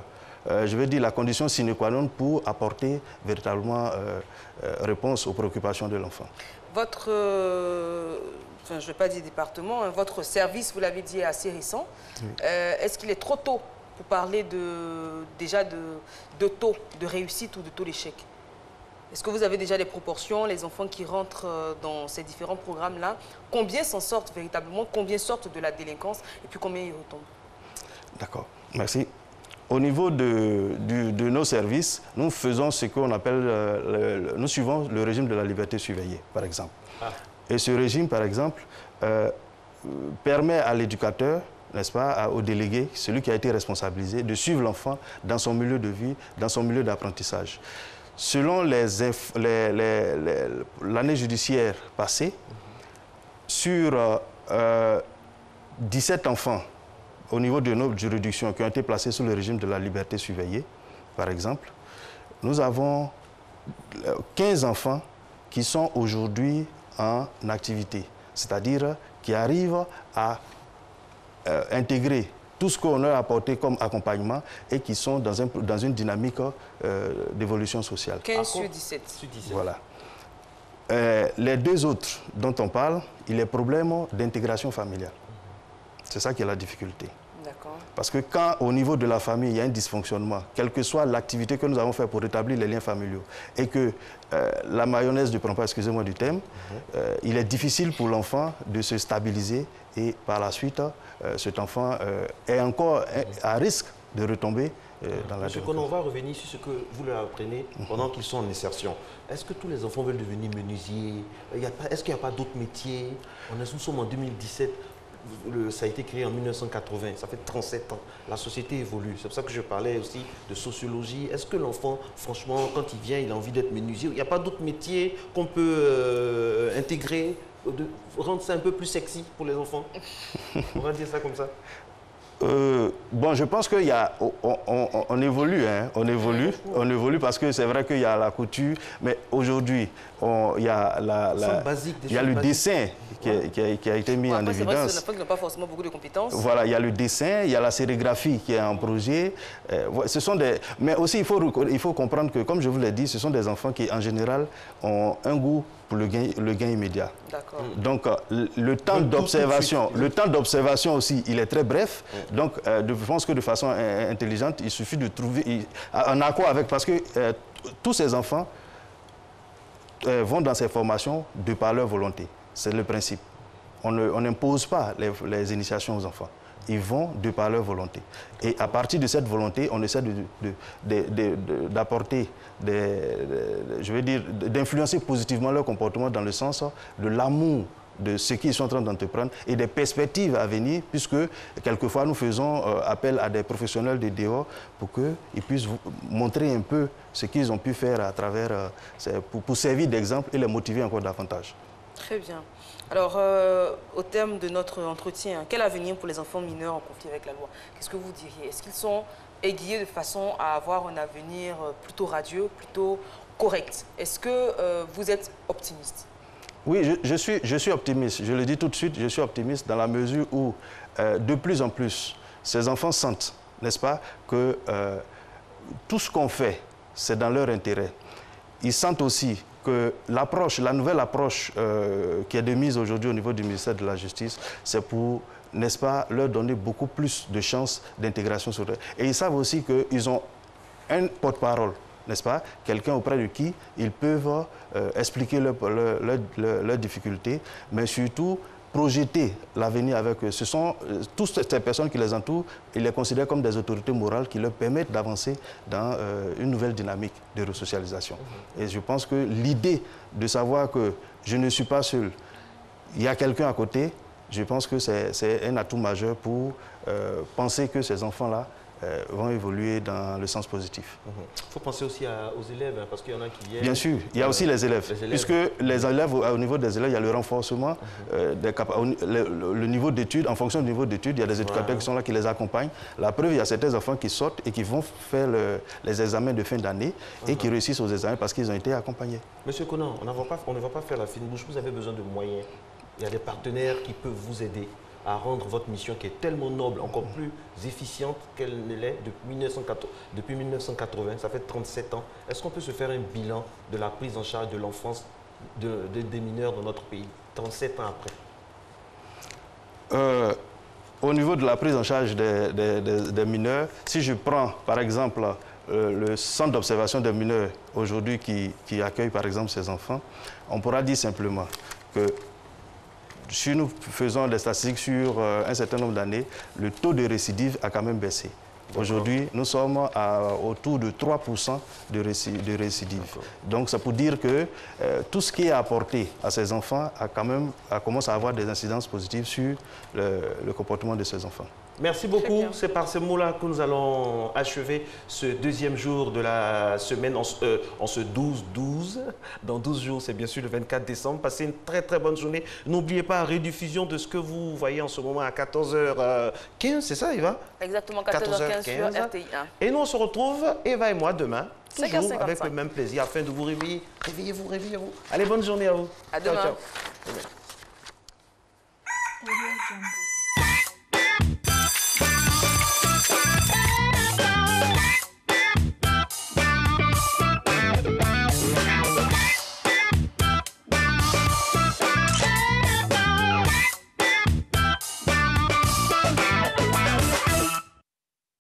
Speaker 12: je veux dire, la condition sine qua non pour apporter véritablement réponse aux préoccupations de l'enfant.
Speaker 1: Votre, je ne vais pas dire département, hein, votre service, vous l'avez dit, est assez récent. Oui. Est-ce qu'il est trop tôt pour parler déjà de taux de réussite ou de taux d'échec? Est-ce que vous avez déjà des proportions, les enfants qui rentrent dans ces différents programmes-là, combien s'en sortent véritablement, combien sortent de la délinquance et puis combien ils retombent? D'accord,
Speaker 12: merci. Au niveau de nos services, nous faisons ce qu'on appelle, nous suivons le régime de la liberté surveillée, par exemple. Ah. Et ce régime, par exemple, permet à l'éducateur, n'est-ce pas, au délégué, celui qui a été responsabilisé, de suivre l'enfant dans son milieu de vie, dans son milieu d'apprentissage. Selon l'année judiciaire passée, sur 17 enfants, au niveau de nos juridictions qui ont été placées sous le régime de la liberté surveillée, par exemple, nous avons 15 enfants qui sont aujourd'hui en activité, c'est-à-dire qui arrivent à intégrer tout ce qu'on a apporté comme accompagnement et qui sont dans une dynamique d'évolution sociale.
Speaker 1: 15 sur 17.
Speaker 12: Voilà. Les deux autres dont on parle, il est problème d'intégration familiale. C'est ça qui est la difficulté. Parce que quand, au niveau de la famille, il y a un dysfonctionnement, quelle que soit l'activité que nous avons fait pour rétablir les liens familiaux, et que la mayonnaise ne prend pas, excusez-moi du terme, il est difficile pour l'enfant de se stabiliser et par la suite, cet enfant est encore à risque de retomber dans la délinquance.
Speaker 2: On va revenir sur ce que vous leur apprenez pendant qu'ils sont en insertion. Est-ce que tous les enfants veulent devenir menuisiers? Est-ce qu'il n'y a pas d'autres métiers? Nous sommes en 2017. Ça a été créé en 1980, ça fait 37 ans. La société évolue. C'est pour ça que je parlais aussi de sociologie. Est-ce que l'enfant, franchement, quand il vient, il a envie d'être menuisier? Il n'y a pas d'autres métiers qu'on peut intégrer, rendre ça un peu plus sexy pour les enfants? On va dire ça comme ça.
Speaker 12: Bon, je pense qu'il y a, on évolue, hein, on évolue parce que c'est vrai qu'il y a la couture, mais aujourd'hui, il y a le dessin qui a été mis en évidence. C'est vrai que
Speaker 1: les enfants n'ont pas forcément beaucoup de compétences.
Speaker 12: Voilà, il y a le dessin, il y a la sérigraphie qui est en projet. Ce sont mais aussi, il faut comprendre que, comme je vous l'ai dit, ce sont des enfants qui, en général, ont un goût pour le gain immédiat. Donc, le temps d'observation aussi, il est très bref. Donc, je pense que de façon intelligente, il suffit de trouver un accord avec... Parce que tous ces enfants vont dans ces formations de par leur volonté. C'est le principe. On n'impose pas les initiations aux enfants. Ils vont de par leur volonté. Et à partir de cette volonté, on essaie d'apporter, je veux dire, d'influencer positivement leur comportement dans le sens de l'amour de ce qu'ils sont en train d'entreprendre et des perspectives à venir, puisque quelquefois nous faisons appel à des professionnels de dehors pour qu'ils puissent montrer un peu ce qu'ils ont pu faire à travers, pour servir d'exemple et les motiver encore davantage.
Speaker 1: Très bien. Alors, au terme de notre entretien, quel avenir pour les enfants mineurs en conflit avec la loi? Qu'est-ce que vous diriez? Est-ce qu'ils sont aiguillés de façon à avoir un avenir plutôt radieux, plutôt correct? Est-ce que vous êtes optimiste?
Speaker 12: Oui, je suis optimiste. Je le dis tout de suite, je suis optimiste dans la mesure où, de plus en plus, ces enfants sentent, n'est-ce pas, que tout ce qu'on fait, c'est dans leur intérêt. Ils sentent aussi que la nouvelle approche qui est de mise aujourd'hui au niveau du ministère de la Justice, c'est pour, n'est-ce pas, leur donner beaucoup plus de chances d'intégration sur eux. Et ils savent aussi qu'ils ont un porte-parole, n'est-ce pas, quelqu'un auprès de qui ils peuvent expliquer leurs difficultés, mais surtout projeter l'avenir avec eux. Ce sont toutes ces personnes qui les entourent, ils les considèrent comme des autorités morales qui leur permettent d'avancer dans une nouvelle dynamique de resocialisation. Et je pense que l'idée de savoir que je ne suis pas seul, il y a quelqu'un à côté, je pense que c'est un atout majeur pour penser que ces enfants-là vont évoluer dans le sens positif.
Speaker 2: Il faut penser aussi aux élèves, hein, parce qu'il y en a qui viennent...
Speaker 12: Bien sûr, il y a aussi les élèves. Puisque les élèves, au niveau des élèves, il y a le renforcement, le niveau d'études. En fonction du niveau d'études, il y a des éducateurs qui sont là, qui les accompagnent. La preuve, il y a certains enfants qui sortent et qui vont faire les examens de fin d'année et qui réussissent aux examens parce qu'ils ont été accompagnés.
Speaker 2: Monsieur Conan, on ne va pas faire la fine bouche. Vous avez besoin de moyens. Il y a des partenaires qui peuvent vous aider à rendre votre mission qui est tellement noble, encore plus efficiente qu'elle ne l'est depuis 1980, ça fait 37 ans. Est-ce qu'on peut se faire un bilan de la prise en charge de l'enfance des mineurs dans notre pays, 37 ans après?
Speaker 12: Au niveau de la prise en charge des mineurs, si je prends par exemple le centre d'observation des mineurs aujourd'hui qui accueille par exemple ces enfants, on pourra dire simplement que si nous faisons des statistiques sur un certain nombre d'années, le taux de récidive a quand même baissé. Aujourd'hui, nous sommes autour de 3% de récidive. Donc, c'est pour dire que tout ce qui est apporté à ces enfants commence à avoir des incidences positives sur le comportement de ces enfants.
Speaker 2: Merci beaucoup. C'est par ces mots-là que nous allons achever ce deuxième jour de la semaine en ce 12-12. Dans 12 jours, c'est bien sûr le 24 décembre. Passez une très très bonne journée. N'oubliez pas, rediffusion de ce que vous voyez en ce moment à 14h15, c'est ça, Eva?
Speaker 1: Exactement, 14h15 sur RTI1.
Speaker 2: Et nous, on se retrouve, Eva et moi, demain, toujours
Speaker 1: 5h55.
Speaker 2: avec le même plaisir, afin de vous réveiller. Réveillez-vous, réveillez-vous. Allez, bonne journée à vous.
Speaker 1: À demain.
Speaker 2: Ciao, ciao.